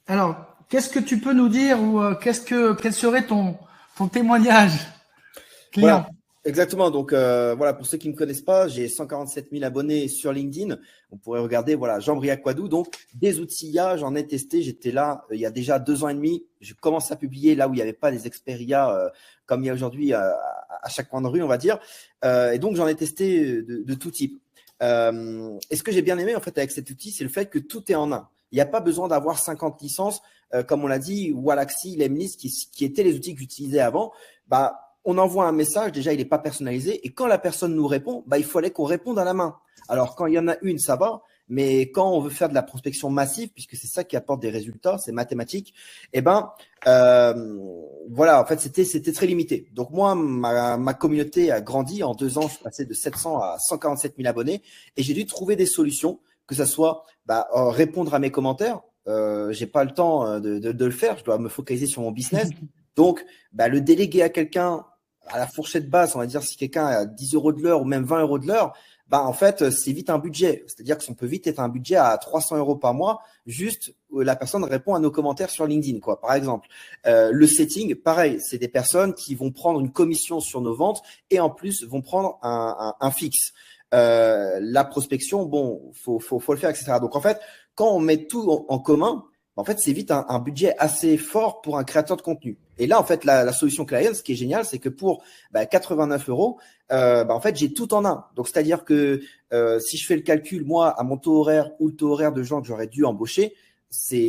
S1: Alors, qu'est-ce que tu peux nous dire ou quel serait ton témoignage client?
S2: Voilà, exactement. Donc, voilà, pour ceux qui ne me connaissent pas, j'ai 147 000 abonnés sur LinkedIn. On pourrait regarder, voilà, Jean-Briac Quadou. Donc, des outils IA, j'en ai testé. J'étais là il y a déjà 2 ans et demi. Je commence à publier là où il n'y avait pas des experts IA comme il y a aujourd'hui à chaque coin de rue, on va dire. Et donc, j'en ai testé de tout type. Et ce que j'ai bien aimé en fait avec cet outil, c'est le fait que tout est en un. Il n'y a pas besoin d'avoir 50 licences, comme on l'a dit, Wallaxy, Lemlist, qui étaient les outils que j'utilisais avant. Bah, on envoie un message, déjà il n'est pas personnalisé, et quand la personne nous répond, bah, il fallait qu'on réponde à la main. Alors quand il y en a une, ça va, mais quand on veut faire de la prospection massive, puisque c'est ça qui apporte des résultats, c'est mathématique, eh ben voilà, en fait c'était très limité. Donc moi, ma communauté a grandi en 2 ans, je suis passé de 700 à 147 000 abonnés, et j'ai dû trouver des solutions, que ça soit répondre à mes commentaires. J'ai pas le temps de le faire, je dois me focaliser sur mon business. Donc, le déléguer à quelqu'un à la fourchette basse, on va dire si quelqu'un a 10 € de l'heure ou même 20 € de l'heure, en fait, c'est vite un budget. C'est-à-dire que ça peut vite être un budget à 300 € par mois, juste la personne répond à nos commentaires sur LinkedIn, quoi. Par exemple, le setting, pareil, c'est des personnes qui vont prendre une commission sur nos ventes et en plus vont prendre un fixe. La prospection, bon, faut le faire, etc. Donc, en fait, quand on met tout en commun, en fait, c'est vite un budget assez fort pour un créateur de contenu. Et là, en fait, la solution Client, ce qui est génial, c'est que pour 89 €, en fait, j'ai tout en un. Donc, c'est-à-dire que si je fais le calcul, moi, à mon taux horaire ou le taux horaire de gens que j'aurais dû embaucher,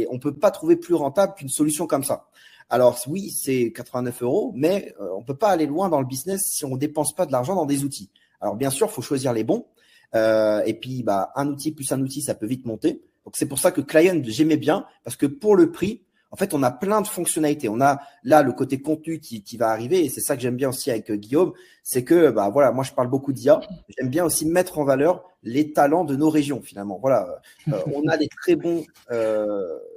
S2: on peut pas trouver plus rentable qu'une solution comme ça. Alors, oui, c'est 89 €, mais on peut pas aller loin dans le business si on dépense pas de l'argent dans des outils. Alors, bien sûr, il faut choisir les bons. Et puis, un outil plus un outil, ça peut vite monter. Donc, c'est pour ça que Client, j'aimais bien, parce que pour le prix, en fait, on a plein de fonctionnalités. On a là le côté contenu qui va arriver, et c'est ça que j'aime bien aussi avec Guillaume, c'est que voilà, moi je parle beaucoup d'IA. J'aime bien aussi mettre en valeur les talents de nos régions finalement. Voilà, on a des très bons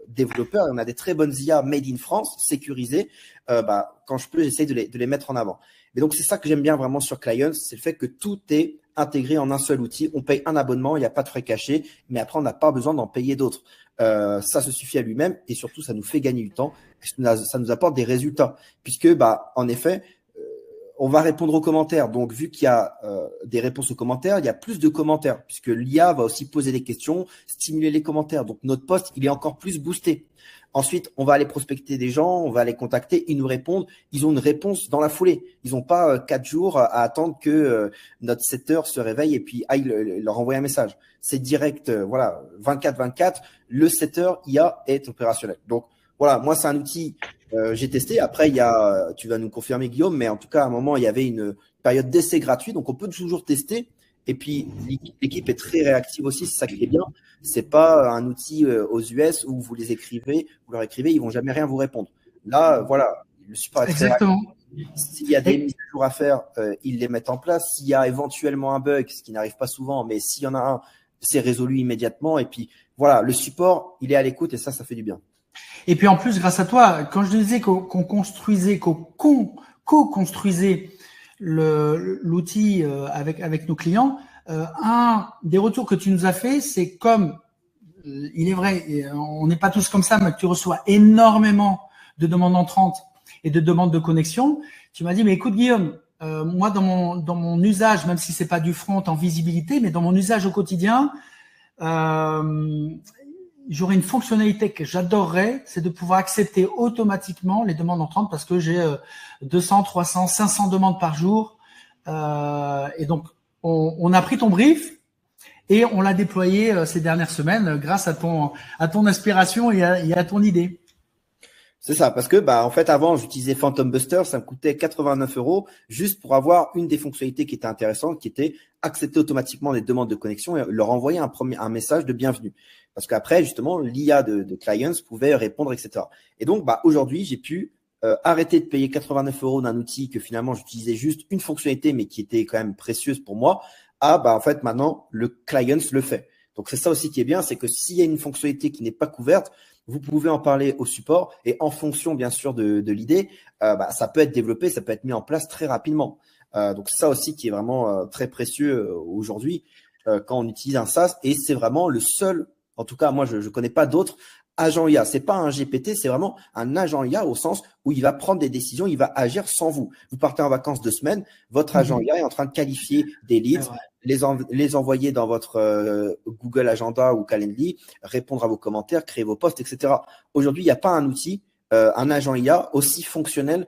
S2: développeurs, et on a des très bonnes IA made in France, sécurisées. Quand je peux, j'essaye de les mettre en avant. Mais donc c'est ça que j'aime bien vraiment sur Clients, c'est le fait que tout est intégré en un seul outil. On paye un abonnement, il n'y a pas de frais cachés, mais après on n'a pas besoin d'en payer d'autres. Ça se suffit à lui-même et surtout ça nous fait gagner du temps, ça nous apporte des résultats puisque en effet on va répondre aux commentaires. Donc vu qu'il y a des réponses aux commentaires, il y a plus de commentaires puisque l'IA va aussi poser des questions, stimuler les commentaires. Donc notre post il est encore plus boosté. Ensuite, on va aller prospecter des gens, on va les contacter, ils nous répondent, ils ont une réponse dans la foulée. Ils n'ont pas 4 jours à attendre que notre setter se réveille et puis aille leur envoyer un message. C'est direct, voilà, 24/24, le setter IA est opérationnel. Donc voilà, moi c'est un outil, j'ai testé. Après, tu vas nous confirmer Guillaume, mais en tout cas à un moment il y avait une période d'essai gratuit, donc on peut toujours tester. Et puis l'équipe est très réactive aussi, c'est ça qui est bien. C'est pas un outil aux US où vous leur écrivez, ils vont jamais rien vous répondre. Là, voilà, le support est très
S1: Exactement.
S2: réactif. S'il y a des mises à jour à faire, ils les mettent en place. S'il y a éventuellement un bug, ce qui n'arrive pas souvent, mais s'il y en a un, c'est résolu immédiatement. Et puis voilà, le support, il est à l'écoute et ça fait du bien.
S1: Et puis en plus, grâce à toi, quand je disais qu'on construisait, qu'on co-construisait l'outil avec nos clients, un des retours que tu nous as fait, c'est comme il est vrai, on n'est pas tous comme ça, mais que tu reçois énormément de demandes entrantes et de demandes de connexion. Tu m'as dit, mais écoute Guillaume, moi dans mon usage, même si c'est pas du front en visibilité, mais dans mon usage au quotidien, j'aurais une fonctionnalité que j'adorerais, c'est de pouvoir accepter automatiquement les demandes entrantes parce que j'ai 200, 300, 500 demandes par jour. Et donc, on a pris ton brief et on l'a déployé ces dernières semaines grâce à ton inspiration et à ton idée.
S2: C'est ça, parce que en fait, avant, j'utilisais Phantom Buster, ça me coûtait 89 € juste pour avoir une des fonctionnalités qui était intéressante, qui était accepter automatiquement les demandes de connexion et leur envoyer un message de bienvenue. Parce qu'après, justement, l'IA de Clients pouvait répondre, etc. Et donc, aujourd'hui, j'ai pu arrêter de payer 89 € d'un outil que finalement, j'utilisais juste une fonctionnalité, mais qui était quand même précieuse pour moi, en fait, maintenant, le Clients le fait. Donc, c'est ça aussi qui est bien, c'est que s'il y a une fonctionnalité qui n'est pas couverte, vous pouvez en parler au support et en fonction, bien sûr, de l'idée, ça peut être développé, ça peut être mis en place très rapidement. Donc, ça aussi qui est vraiment très précieux aujourd'hui quand on utilise un SaaS. Et c'est vraiment le seul, en tout cas, moi, je ne connais pas d'autres agents IA. C'est pas un GPT, c'est vraiment un agent IA au sens où il va prendre des décisions, il va agir sans vous. Vous partez en vacances 2 semaines, votre agent IA est en train de qualifier des leads, les envoyer dans votre Google Agenda ou Calendly, répondre à vos commentaires, créer vos posts, etc. Aujourd'hui, il n'y a pas un outil, un agent IA aussi fonctionnel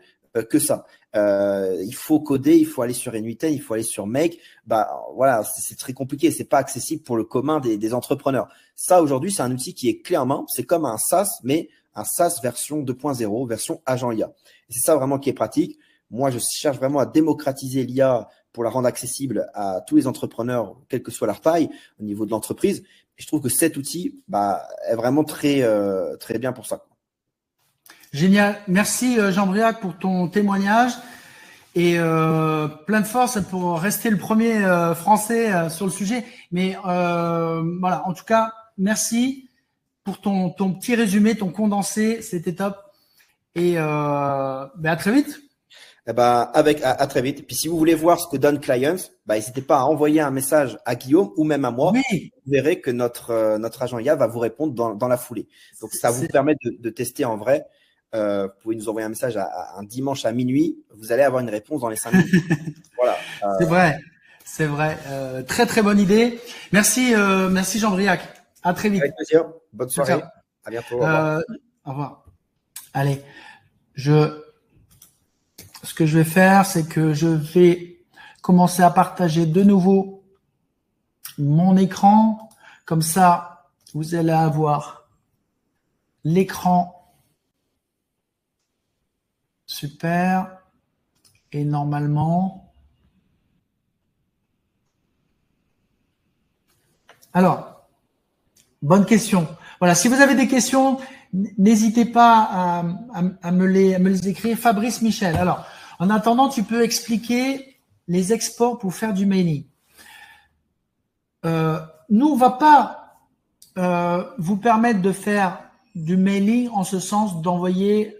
S2: que ça. Il faut coder, il faut aller sur N8N, il faut aller sur Make. Voilà, c'est très compliqué, c'est pas accessible pour le commun des entrepreneurs. Ça, aujourd'hui, c'est un outil qui est clé en main. C'est comme un SaaS, mais un SaaS version 2.0, version agent IA. Et c'est ça vraiment qui est pratique. Moi, je cherche vraiment à démocratiser l'IA pour la rendre accessible à tous les entrepreneurs, quelle que soit leur taille, au niveau de l'entreprise. Et je trouve que cet outil est vraiment très bien pour ça.
S1: Génial. Merci Jean-Briac pour ton témoignage et plein de force pour rester le premier français sur le sujet. Mais voilà, en tout cas, merci pour ton petit résumé, ton condensé, c'était top. Et à très vite.
S2: À très vite. Puis si vous voulez voir ce que donne Clients, n'hésitez pas à envoyer un message à Guillaume ou même à moi.
S1: Oui.
S2: Vous verrez que notre agent IA va vous répondre dans la foulée. Donc ça vous permet de tester en vrai. Vous pouvez nous envoyer un message un dimanche à minuit. Vous allez avoir une réponse dans les 5 minutes. Voilà.
S1: C'est vrai. Très très bonne idée. Merci Jean-Briac. À très vite.
S2: Avec plaisir. Bonne soirée.
S1: Ciao.
S2: À bientôt. Au revoir.
S1: Au revoir. Allez, ce que je vais faire, c'est que je vais commencer à partager de nouveau mon écran. Comme ça, vous allez avoir l'écran. Super. Et normalement, alors, bonne question. Voilà, si vous avez des questions, n'hésitez pas à me les écrire. Fabrice Michel. Alors, en attendant, tu peux expliquer les exports pour faire du mailing. Nous, on va pas vous permettre de faire du mailing en ce sens d'envoyer,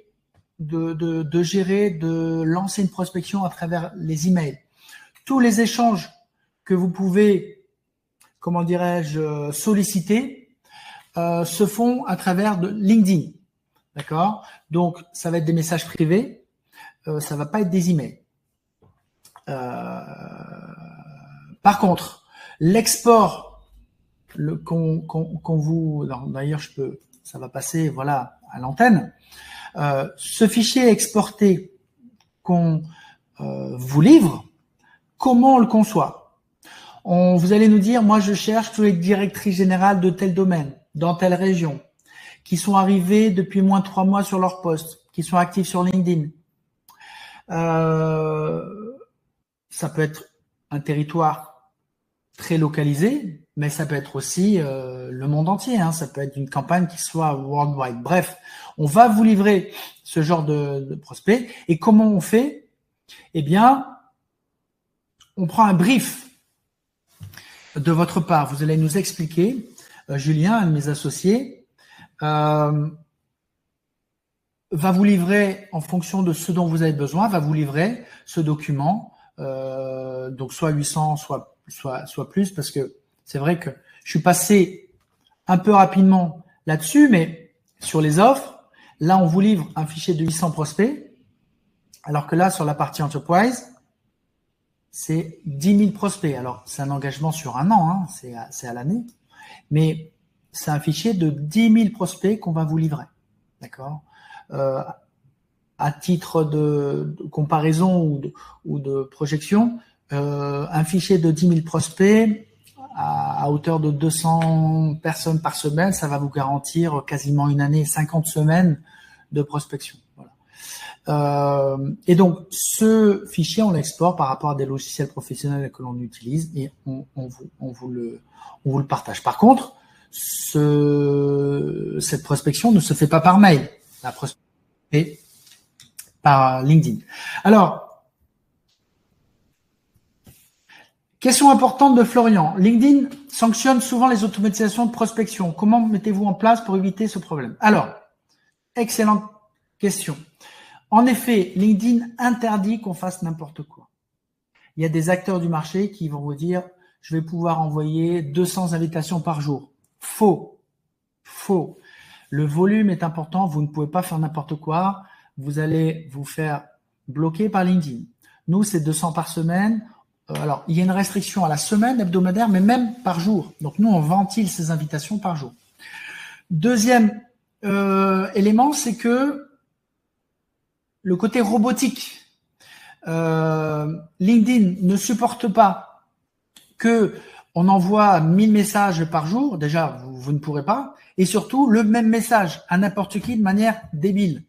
S1: de gérer, de lancer une prospection à travers les emails. Tous les échanges que vous pouvez, comment dirais-je, solliciter se font à travers de LinkedIn. D'accord? Donc, ça va être des messages privés. Ça va pas être des emails. Par contre, l'export, qu'on vous, d'ailleurs, ça va passer, voilà, à l'antenne. Ce fichier exporté qu'on vous livre, comment on le conçoit? Vous allez nous dire, moi, je cherche tous les directrices générales de tel domaine, dans telle région, qui sont arrivés depuis moins de 3 mois sur leur poste, qui sont actifs sur LinkedIn. Ça peut être un territoire très localisé, mais ça peut être aussi le monde entier. Hein. Ça peut être une campagne qui soit worldwide. Bref, on va vous livrer ce genre de prospect. Et comment on fait? Eh bien, on prend un brief de votre part. Vous allez nous expliquer, Julien, un de mes associés, va vous livrer, en fonction de ce dont vous avez besoin, va vous livrer ce document, donc soit 800, soit plus, parce que c'est vrai que je suis passé un peu rapidement là-dessus, mais sur les offres, là, on vous livre un fichier de 800 prospects, alors que là, sur la partie Enterprise, c'est 10 000 prospects. Alors, c'est un engagement sur 1 an, hein, c'est à l'année, mais c'est un fichier de 10 000 prospects qu'on va vous livrer. D'accord. À titre de comparaison ou de projection, un fichier de 10 000 prospects à hauteur de 200 personnes par semaine, ça va vous garantir quasiment une année, 50 semaines de prospection. Voilà. Et donc, ce fichier, on l'exporte par rapport à des logiciels professionnels que l'on utilise et on vous le partage. Par contre, cette prospection ne se fait pas par mail. La prospection est par LinkedIn. Alors, question importante de Florian. LinkedIn sanctionne souvent les automatisations de prospection. Comment mettez-vous en place pour éviter ce problème? Alors, excellente question. En effet, LinkedIn interdit qu'on fasse n'importe quoi. Il y a des acteurs du marché qui vont vous dire « je vais pouvoir envoyer 200 invitations par jour ». Faux. Faux. Le volume est important, vous ne pouvez pas faire n'importe quoi. Vous allez vous faire bloquer par LinkedIn. Nous, c'est 200 par semaine. Alors, il y a une restriction à la semaine, hebdomadaire, mais même par jour. Donc, nous, on ventile ces invitations par jour. Deuxième élément, c'est que le côté robotique. LinkedIn ne supporte pas que on envoie 1000 messages par jour. Déjà, vous ne pourrez pas. Et surtout, le même message à n'importe qui de manière débile.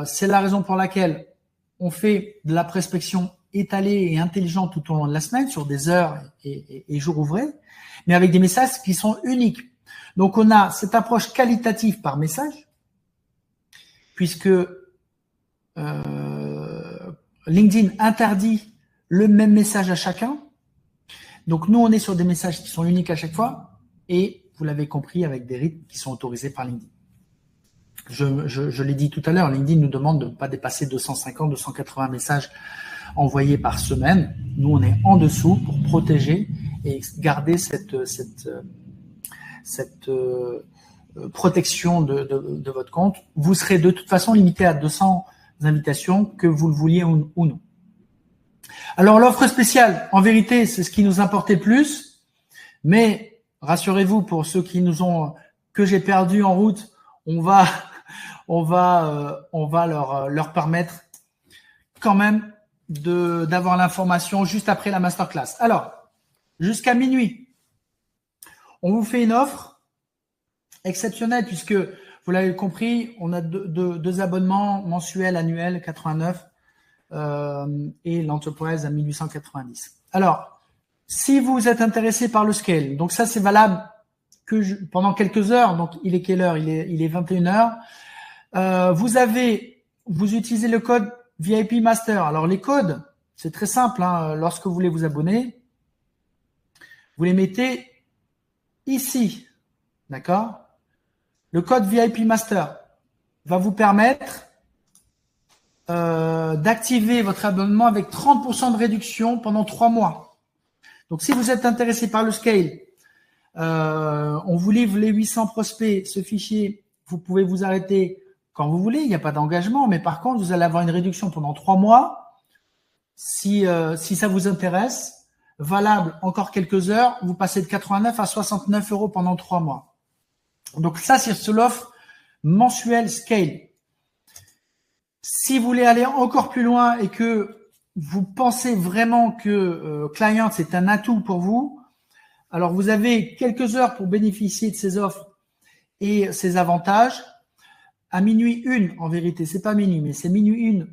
S1: C'est la raison pour laquelle on fait de la prospection étalée et intelligente tout au long de la semaine sur des heures et jours ouvrés, mais avec des messages qui sont uniques. Donc, on a cette approche qualitative par message, puisque LinkedIn interdit le même message à chacun. Donc, nous, on est sur des messages qui sont uniques à chaque fois et, vous l'avez compris, avec des rythmes qui sont autorisés par LinkedIn. Je l'ai dit tout à l'heure, LinkedIn nous demande de ne pas dépasser 250, 280 messages envoyés par semaine. Nous, on est en dessous pour protéger et garder cette protection de votre compte. Vous serez de toute façon limité à 200 invitations, que vous le vouliez ou non. Alors, l'offre spéciale, en vérité, c'est ce qui nous importait le plus. Mais rassurez-vous, pour ceux qui que j'ai perdu en route, on va leur permettre quand même d'avoir l'information juste après la masterclass. Alors, jusqu'à minuit, on vous fait une offre exceptionnelle puisque, vous l'avez compris, on a deux abonnements mensuels, annuels, 89 et l'entreprise à 1890. Alors, si vous êtes intéressé par le scale, donc ça c'est valable pendant quelques heures, donc il est quelle heure? Il est 21h. Vous utilisez le code VIP Master. Alors les codes, c'est très simple, hein. Lorsque vous voulez vous abonner, vous les mettez ici, d'accord? Le code VIP Master va vous permettre d'activer votre abonnement avec 30% de réduction pendant 3 mois. Donc si vous êtes intéressé par le scale, on vous livre les 800 prospects, ce fichier, vous pouvez vous arrêter quand vous voulez, il n'y a pas d'engagement, mais par contre, vous allez avoir une réduction pendant 3 mois. Si ça vous intéresse, valable encore quelques heures, vous passez de 89 à 69 € pendant 3 mois. Donc ça, c'est sur l'offre mensuelle scale. Si vous voulez aller encore plus loin et que vous pensez vraiment que Client, c'est un atout pour vous, alors vous avez quelques heures pour bénéficier de ces offres et ces avantages. À minuit 1, en vérité, c'est pas minuit, mais c'est minuit 1,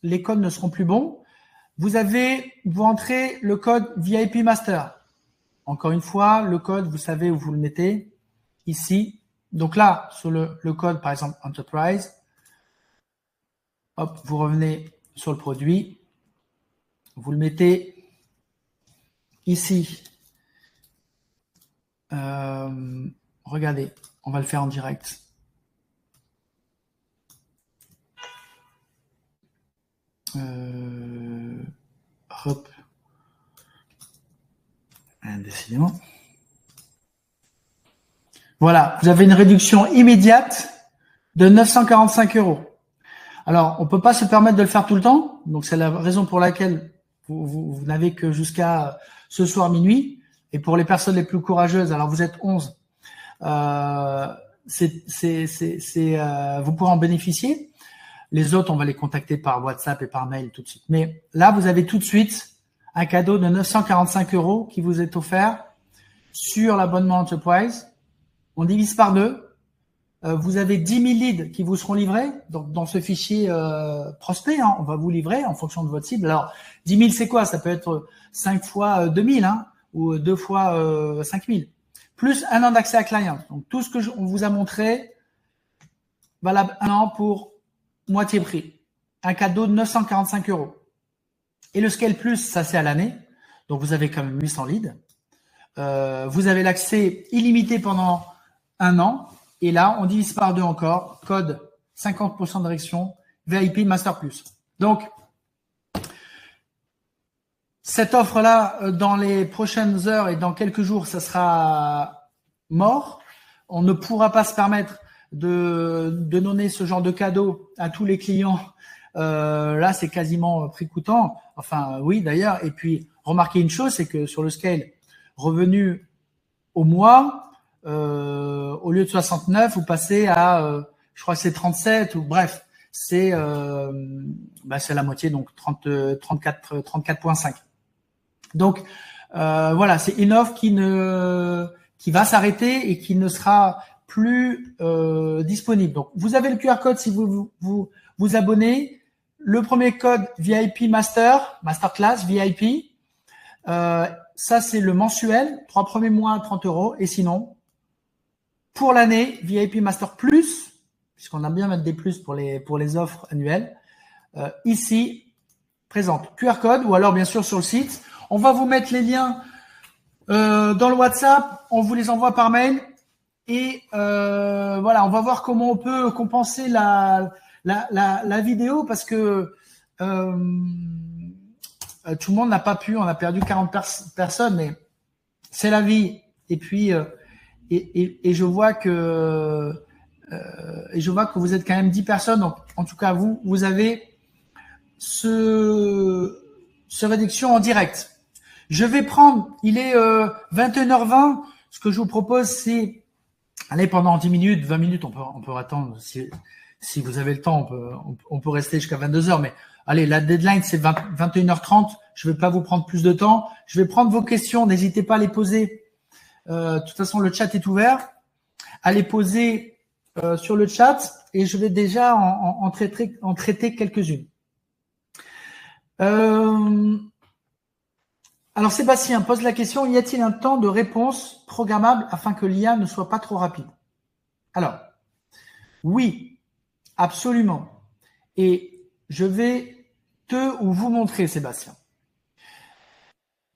S1: les codes ne seront plus bons. Vous entrez le code VIP Master. Encore une fois, le code, vous savez où vous le mettez, ici. Donc là, sur le code, par exemple, Enterprise, hop, vous revenez sur le produit, vous le mettez ici. Regardez, on va le faire en direct. Hop. Décidément. Voilà, vous avez une réduction immédiate de 945 €. Alors, on peut pas se permettre de le faire tout le temps, donc c'est la raison pour laquelle vous n'avez que jusqu'à ce soir minuit. Et pour les personnes les plus courageuses, alors vous êtes 11, Vous pourrez en bénéficier. Les autres, on va les contacter par WhatsApp et par mail tout de suite. Mais là, vous avez tout de suite un cadeau de 945 € qui vous est offert sur l'abonnement Enterprise. On divise par 2. Vous avez 10 000 leads qui vous seront livrés dans ce fichier prospect. Hein, on va vous livrer en fonction de votre cible. Alors, 10 000, c'est quoi? Ça peut être 5 fois 2 000 hein, ou 2 fois 5 000. Plus un an d'accès à client. Donc, tout ce que on vous a montré, valable un an pour moitié prix. Un cadeau de 945 €. Et le Scale Plus, ça c'est à l'année. Donc, vous avez quand même 800 leads. Vous avez l'accès illimité pendant un an. Et là, on divise par 2 encore. Code 50% de réduction VIP Master Plus. Donc, cette offre-là, dans les prochaines heures et dans quelques jours, ça sera mort. On ne pourra pas se permettre de donner ce genre de cadeau à tous les clients. Là, c'est quasiment prix coûtant. Enfin, oui, d'ailleurs. Et puis, remarquez une chose, c'est que sur le scale, revenu au mois, au lieu de 69, vous passez à, je crois que c'est 37 ou bref, c'est la moitié, donc 34,5. Donc voilà, c'est une offre qui va s'arrêter et qui ne sera plus disponible. Donc vous avez le QR code si vous abonnez. Le premier code VIP Masterclass VIP. Ça c'est le mensuel, 3 premiers mois 30 €. Et sinon, pour l'année, VIP Master Plus, puisqu'on aime bien mettre des plus pour les offres annuelles, ici, présente QR code ou alors bien sûr sur le site. On va vous mettre les liens dans le WhatsApp, on vous les envoie par mail et voilà, on va voir comment on peut compenser la vidéo parce que tout le monde n'a pas pu, on a perdu 40 personnes, mais c'est la vie. Et puis et je vois que vous êtes quand même 10 personnes. Donc, en tout cas, vous avez ce réduction en direct. Je vais prendre, il est 21h20. Ce que je vous propose, c'est allez pendant 10 minutes, 20 minutes, on peut attendre. Si vous avez le temps, on peut rester jusqu'à 22h. Mais allez, la deadline, c'est 21h30. Je vais pas vous prendre plus de temps. Je vais prendre vos questions. N'hésitez pas à les poser. De toute façon, le chat est ouvert. À les poser sur le chat et je vais déjà en traiter quelques-unes. Alors, Sébastien pose la question, y a-t-il un temps de réponse programmable afin que l'IA ne soit pas trop rapide? Alors, oui, absolument. Et je vais vous montrer, Sébastien.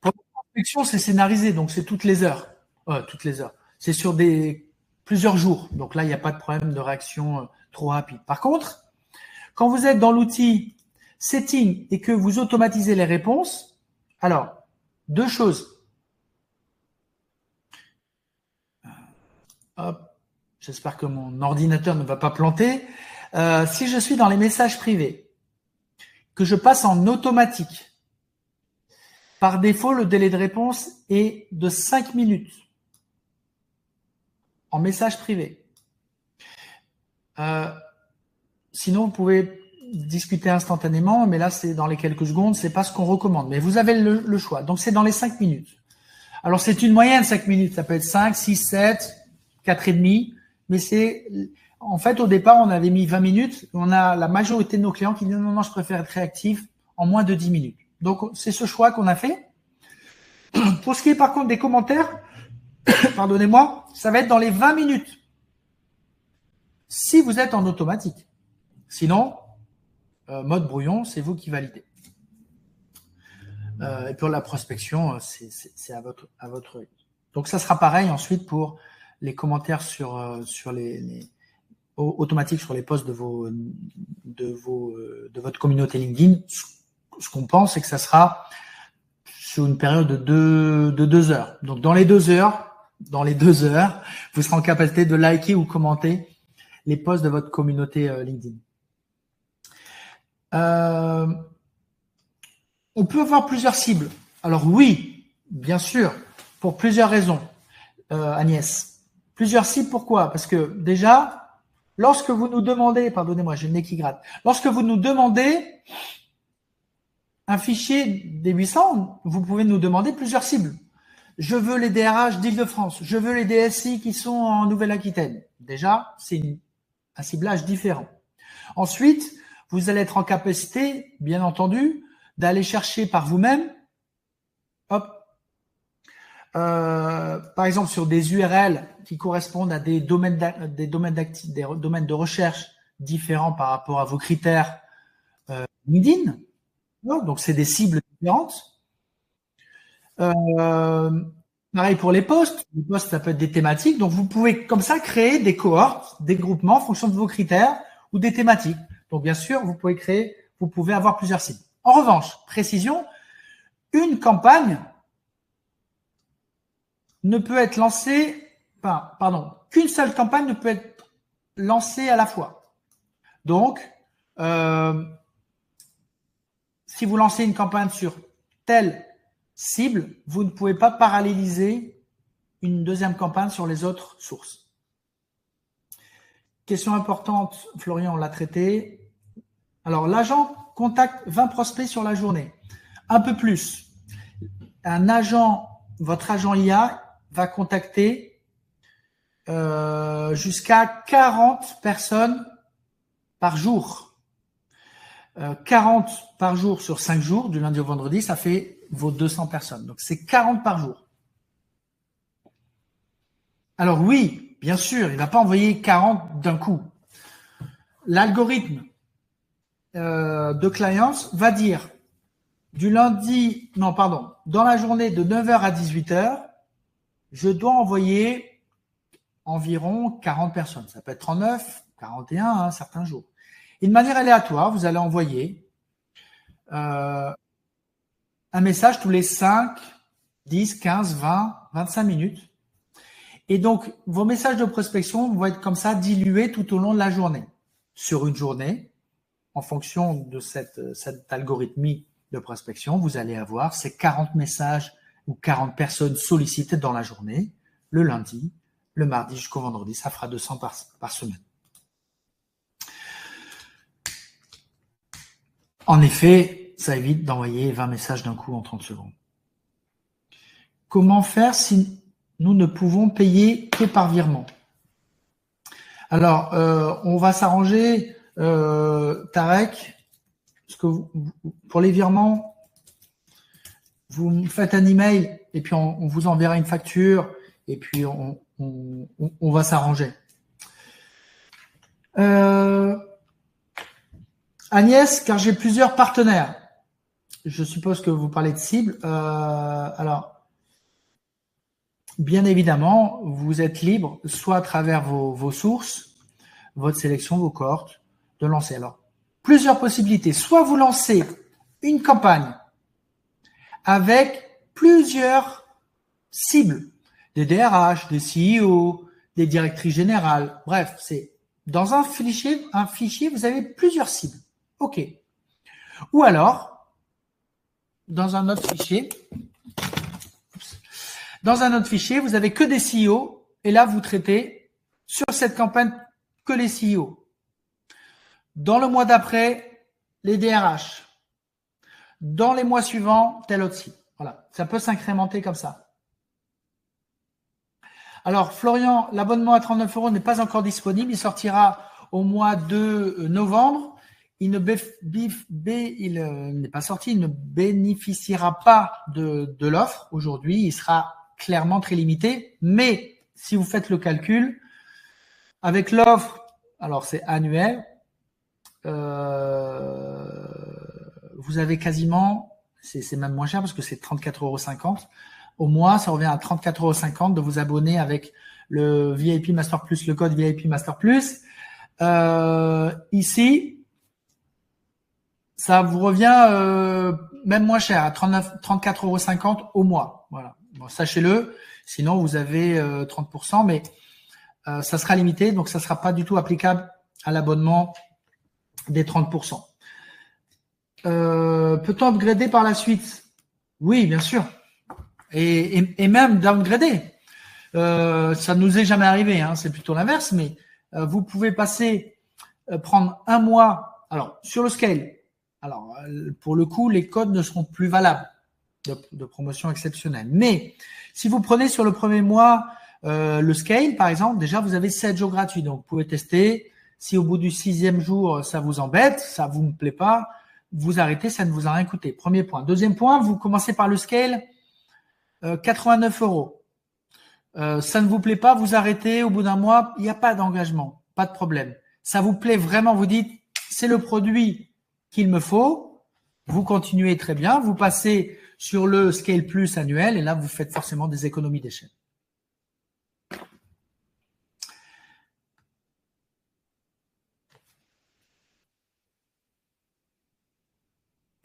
S1: Pour la prospection, c'est scénarisé, donc c'est toutes les heures. C'est sur plusieurs jours. Donc là, il n'y a pas de problème de réaction trop rapide. Par contre, quand vous êtes dans l'outil Setting et que vous automatisez les réponses, alors, 2 choses. Hop, j'espère que mon ordinateur ne va pas planter. Si je suis dans les messages privés, que je passe en automatique, par défaut, le délai de réponse est de 5 minutes. En message privé. Sinon, vous pouvez discuter instantanément, mais là, c'est dans les quelques secondes, c'est pas ce qu'on recommande. Mais vous avez le choix. Donc, c'est dans les 5 minutes. Alors, c'est une moyenne, 5 minutes. Ça peut être 5, 6, 7, 4,5. Mais en fait, au départ, on avait mis 20 minutes. On a la majorité de nos clients qui disent non, je préfère être réactif en moins de 10 minutes. Donc, c'est ce choix qu'on a fait. Pour ce qui est, par contre, des commentaires, pardonnez-moi, ça va être dans les 20 minutes. Si vous êtes en automatique. Sinon, mode brouillon, c'est vous qui validez. Et pour la prospection, c'est à votre rythme. Donc, ça sera pareil ensuite pour les commentaires sur les automatiques sur les posts de votre communauté LinkedIn. Ce qu'on pense, c'est que ça sera sur une période de 2 heures. Donc, dans les 2 heures, vous serez en capacité de liker ou commenter les posts de votre communauté LinkedIn. On peut avoir plusieurs cibles. Alors oui, bien sûr, pour plusieurs raisons, Agnès. Plusieurs cibles, pourquoi? Parce que déjà, lorsque vous nous demandez, pardonnez-moi, j'ai le nez qui gratte, lorsque vous nous demandez un fichier des 800, vous pouvez nous demander plusieurs cibles. Je veux les DRH d'Île-de-France, je veux les DSI qui sont en Nouvelle-Aquitaine. Déjà, c'est un ciblage différent. Ensuite, vous allez être en capacité, bien entendu, d'aller chercher par vous-même, par exemple sur des URL qui correspondent à des domaines de recherche différents par rapport à vos critères LinkedIn. Donc, c'est des cibles différentes. Pareil pour les posts. Les posts, ça peut être des thématiques. Donc, vous pouvez comme ça créer des cohortes, des groupements en fonction de vos critères ou des thématiques. Donc, bien sûr, vous pouvez avoir plusieurs cibles. En revanche, précision, une campagne ne peut être lancée, qu'une seule campagne ne peut être lancée à la fois. Donc, si vous lancez une campagne sur telle cible, vous ne pouvez pas paralléliser une deuxième campagne sur les autres sources. Question importante, Florian l'a traité. Alors, l'agent contacte 20 prospects sur la journée. Un peu plus. Votre agent IA va contacter jusqu'à 40 personnes par jour. 40 par jour sur 5 jours, du lundi au vendredi, ça fait vos 200 personnes. Donc, c'est 40 par jour. Alors oui, bien sûr, il ne va pas envoyer 40 d'un coup. L'algorithme de Clients va dire dans la journée de 9h à 18h, je dois envoyer environ 40 personnes. Ça peut être 39, 41, certains jours. Et de manière aléatoire, vous allez envoyer un message tous les 5, 10, 15, 20, 25 minutes. Et donc, vos messages de prospection vont être comme ça dilués tout au long de la journée. Sur une journée, en fonction de cette algorithmie de prospection, vous allez avoir ces 40 messages ou 40 personnes sollicitées dans la journée, le lundi, le mardi jusqu'au vendredi. Ça fera 200 par semaine. En effet, ça évite d'envoyer 20 messages d'un coup en 30 secondes. Comment faire si nous ne pouvons payer que par virement? Alors, on va s'arranger, Tarek, parce que pour les virements, vous me faites un email et puis on vous enverra une facture et puis on va s'arranger. Agnès, car j'ai plusieurs partenaires. Je suppose que vous parlez de cible. Alors, bien évidemment, vous êtes libre, soit à travers vos sources, votre sélection, vos cohortes, de lancer. Alors, plusieurs possibilités. Soit vous lancez une campagne avec plusieurs cibles, des DRH, des CEO, des directrices générales. Bref, c'est dans un fichier, vous avez plusieurs cibles. OK. Ou alors, dans un autre fichier, vous avez que des CEO et là, vous traitez sur cette campagne que les CEO. Dans le mois d'après, les DRH. Dans les mois suivants, tel autre cible. Voilà, ça peut s'incrémenter comme ça. Alors, Florian, l'abonnement à 39 € n'est pas encore disponible. Il sortira au mois de novembre. Il n'est pas sorti, il ne bénéficiera pas de l'offre aujourd'hui. Il sera clairement très limité. Mais si vous faites le calcul, avec l'offre, alors c'est annuel, vous avez quasiment, c'est même moins cher parce que c'est 34,50 € au mois. Ça revient à 34,50 € de vous abonner avec le VIP Master Plus, le code VIP Master Plus. Ici, ça vous revient même moins cher, à 34,50 € au mois. Voilà. Bon, sachez-le, sinon vous avez 30%, mais ça sera limité, donc ça ne sera pas du tout applicable à l'abonnement des 30%. Peut-on upgrader par la suite? Oui, bien sûr. Et même downgrader. Ça ne nous est jamais arrivé, hein, c'est plutôt l'inverse, mais vous pouvez prendre un mois. Alors, sur le scale, alors pour le coup, les codes ne seront plus valables de promotion exceptionnelle. Mais si vous prenez sur le premier mois le scale, par exemple, déjà, vous avez 7 jours gratuits. Donc, vous pouvez tester. Si au bout du 6e jour, ça vous embête, ça vous ne plaît pas, vous arrêtez, ça ne vous a rien coûté. Premier point. Deuxième point, vous commencez par le scale, 89 €. Ça ne vous plaît pas, vous arrêtez au bout d'un mois, il n'y a pas d'engagement, pas de problème. Ça vous plaît vraiment, vous dites, c'est le produit qu'il me faut, vous continuez très bien, vous passez sur le Scale Plus annuel et là, vous faites forcément des économies d'échelle.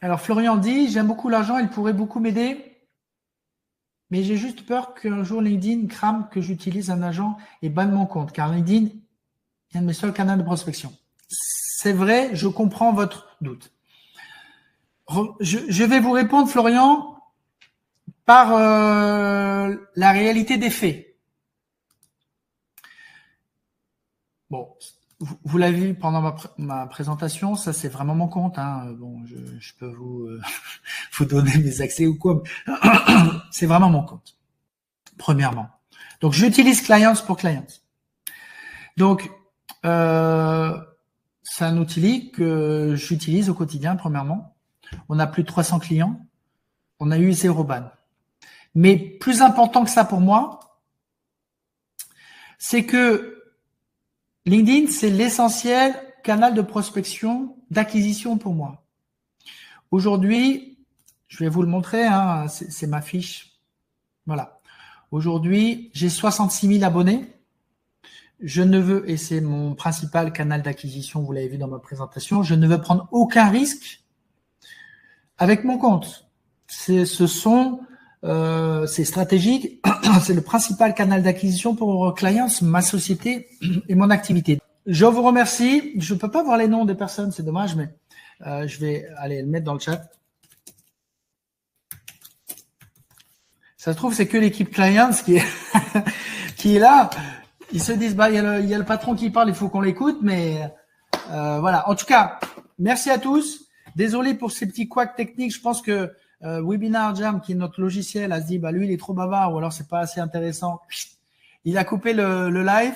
S1: Alors, Florian dit, j'aime beaucoup l'argent, il pourrait beaucoup m'aider, mais j'ai juste peur qu'un jour LinkedIn crame que j'utilise un agent et banne mon compte, car LinkedIn est un de mes seuls canaux de prospection. C'est vrai, je comprends votre doute. Je vais vous répondre, Florian, par la réalité des faits. Bon, vous l'avez vu pendant ma présentation, ça c'est vraiment mon compte. Hein. Bon, je peux vous donner mes accès ou quoi. C'est vraiment mon compte, premièrement. Donc, j'utilise Clients pour Clients. Donc, c'est un outil que j'utilise au quotidien, premièrement. On a plus de 300 clients. On a eu 0 ban. Mais plus important que ça pour moi, c'est que LinkedIn, c'est l'essentiel canal de prospection, d'acquisition pour moi. Aujourd'hui, je vais vous le montrer, hein, c'est ma fiche. Voilà. Aujourd'hui, j'ai 66 000 abonnés. Je ne veux, et c'est mon principal canal d'acquisition, vous l'avez vu dans ma présentation, je ne veux prendre aucun risque avec mon compte. C'est stratégique, c'est le principal canal d'acquisition pour Clients, ma société et mon activité. Je vous remercie. Je ne peux pas voir les noms des personnes, c'est dommage, mais je vais aller le mettre dans le chat. Ça se trouve, c'est que l'équipe Clients qui est là. Ils se disent, bah, il y a le patron qui parle, il faut qu'on l'écoute, mais voilà. En tout cas, merci à tous. Désolé pour ces petits couacs techniques. Je pense que Webinar Jam, qui est notre logiciel, a se dit, bah, lui, il est trop bavard ou alors c'est pas assez intéressant. Il a coupé le live.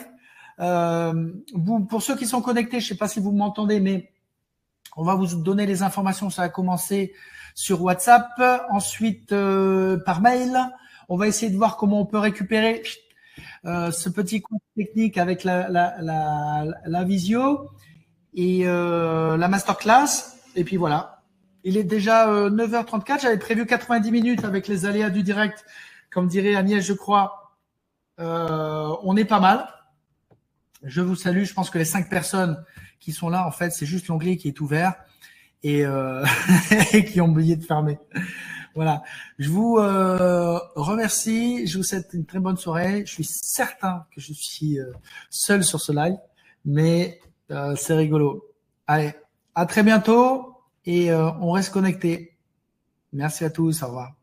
S1: Pour ceux qui sont connectés, je sais pas si vous m'entendez, mais on va vous donner les informations. Ça a commencé sur WhatsApp, ensuite par mail. On va essayer de voir comment on peut récupérer ce petit coup technique avec la visio et la masterclass. Et puis voilà. Il est déjà 9h34. J'avais prévu 90 minutes avec les aléas du direct. Comme dirait Agnès, je crois, on est pas mal. Je vous salue. Je pense que les 5 personnes qui sont là, en fait, c'est juste l'onglet qui est ouvert et, et qui ont oublié de fermer. Voilà. Je vous remercie. Je vous souhaite une très bonne soirée. Je suis certain que je suis seul sur ce live, mais c'est rigolo. Allez, à très bientôt et on reste connecté. Merci à tous. Au revoir.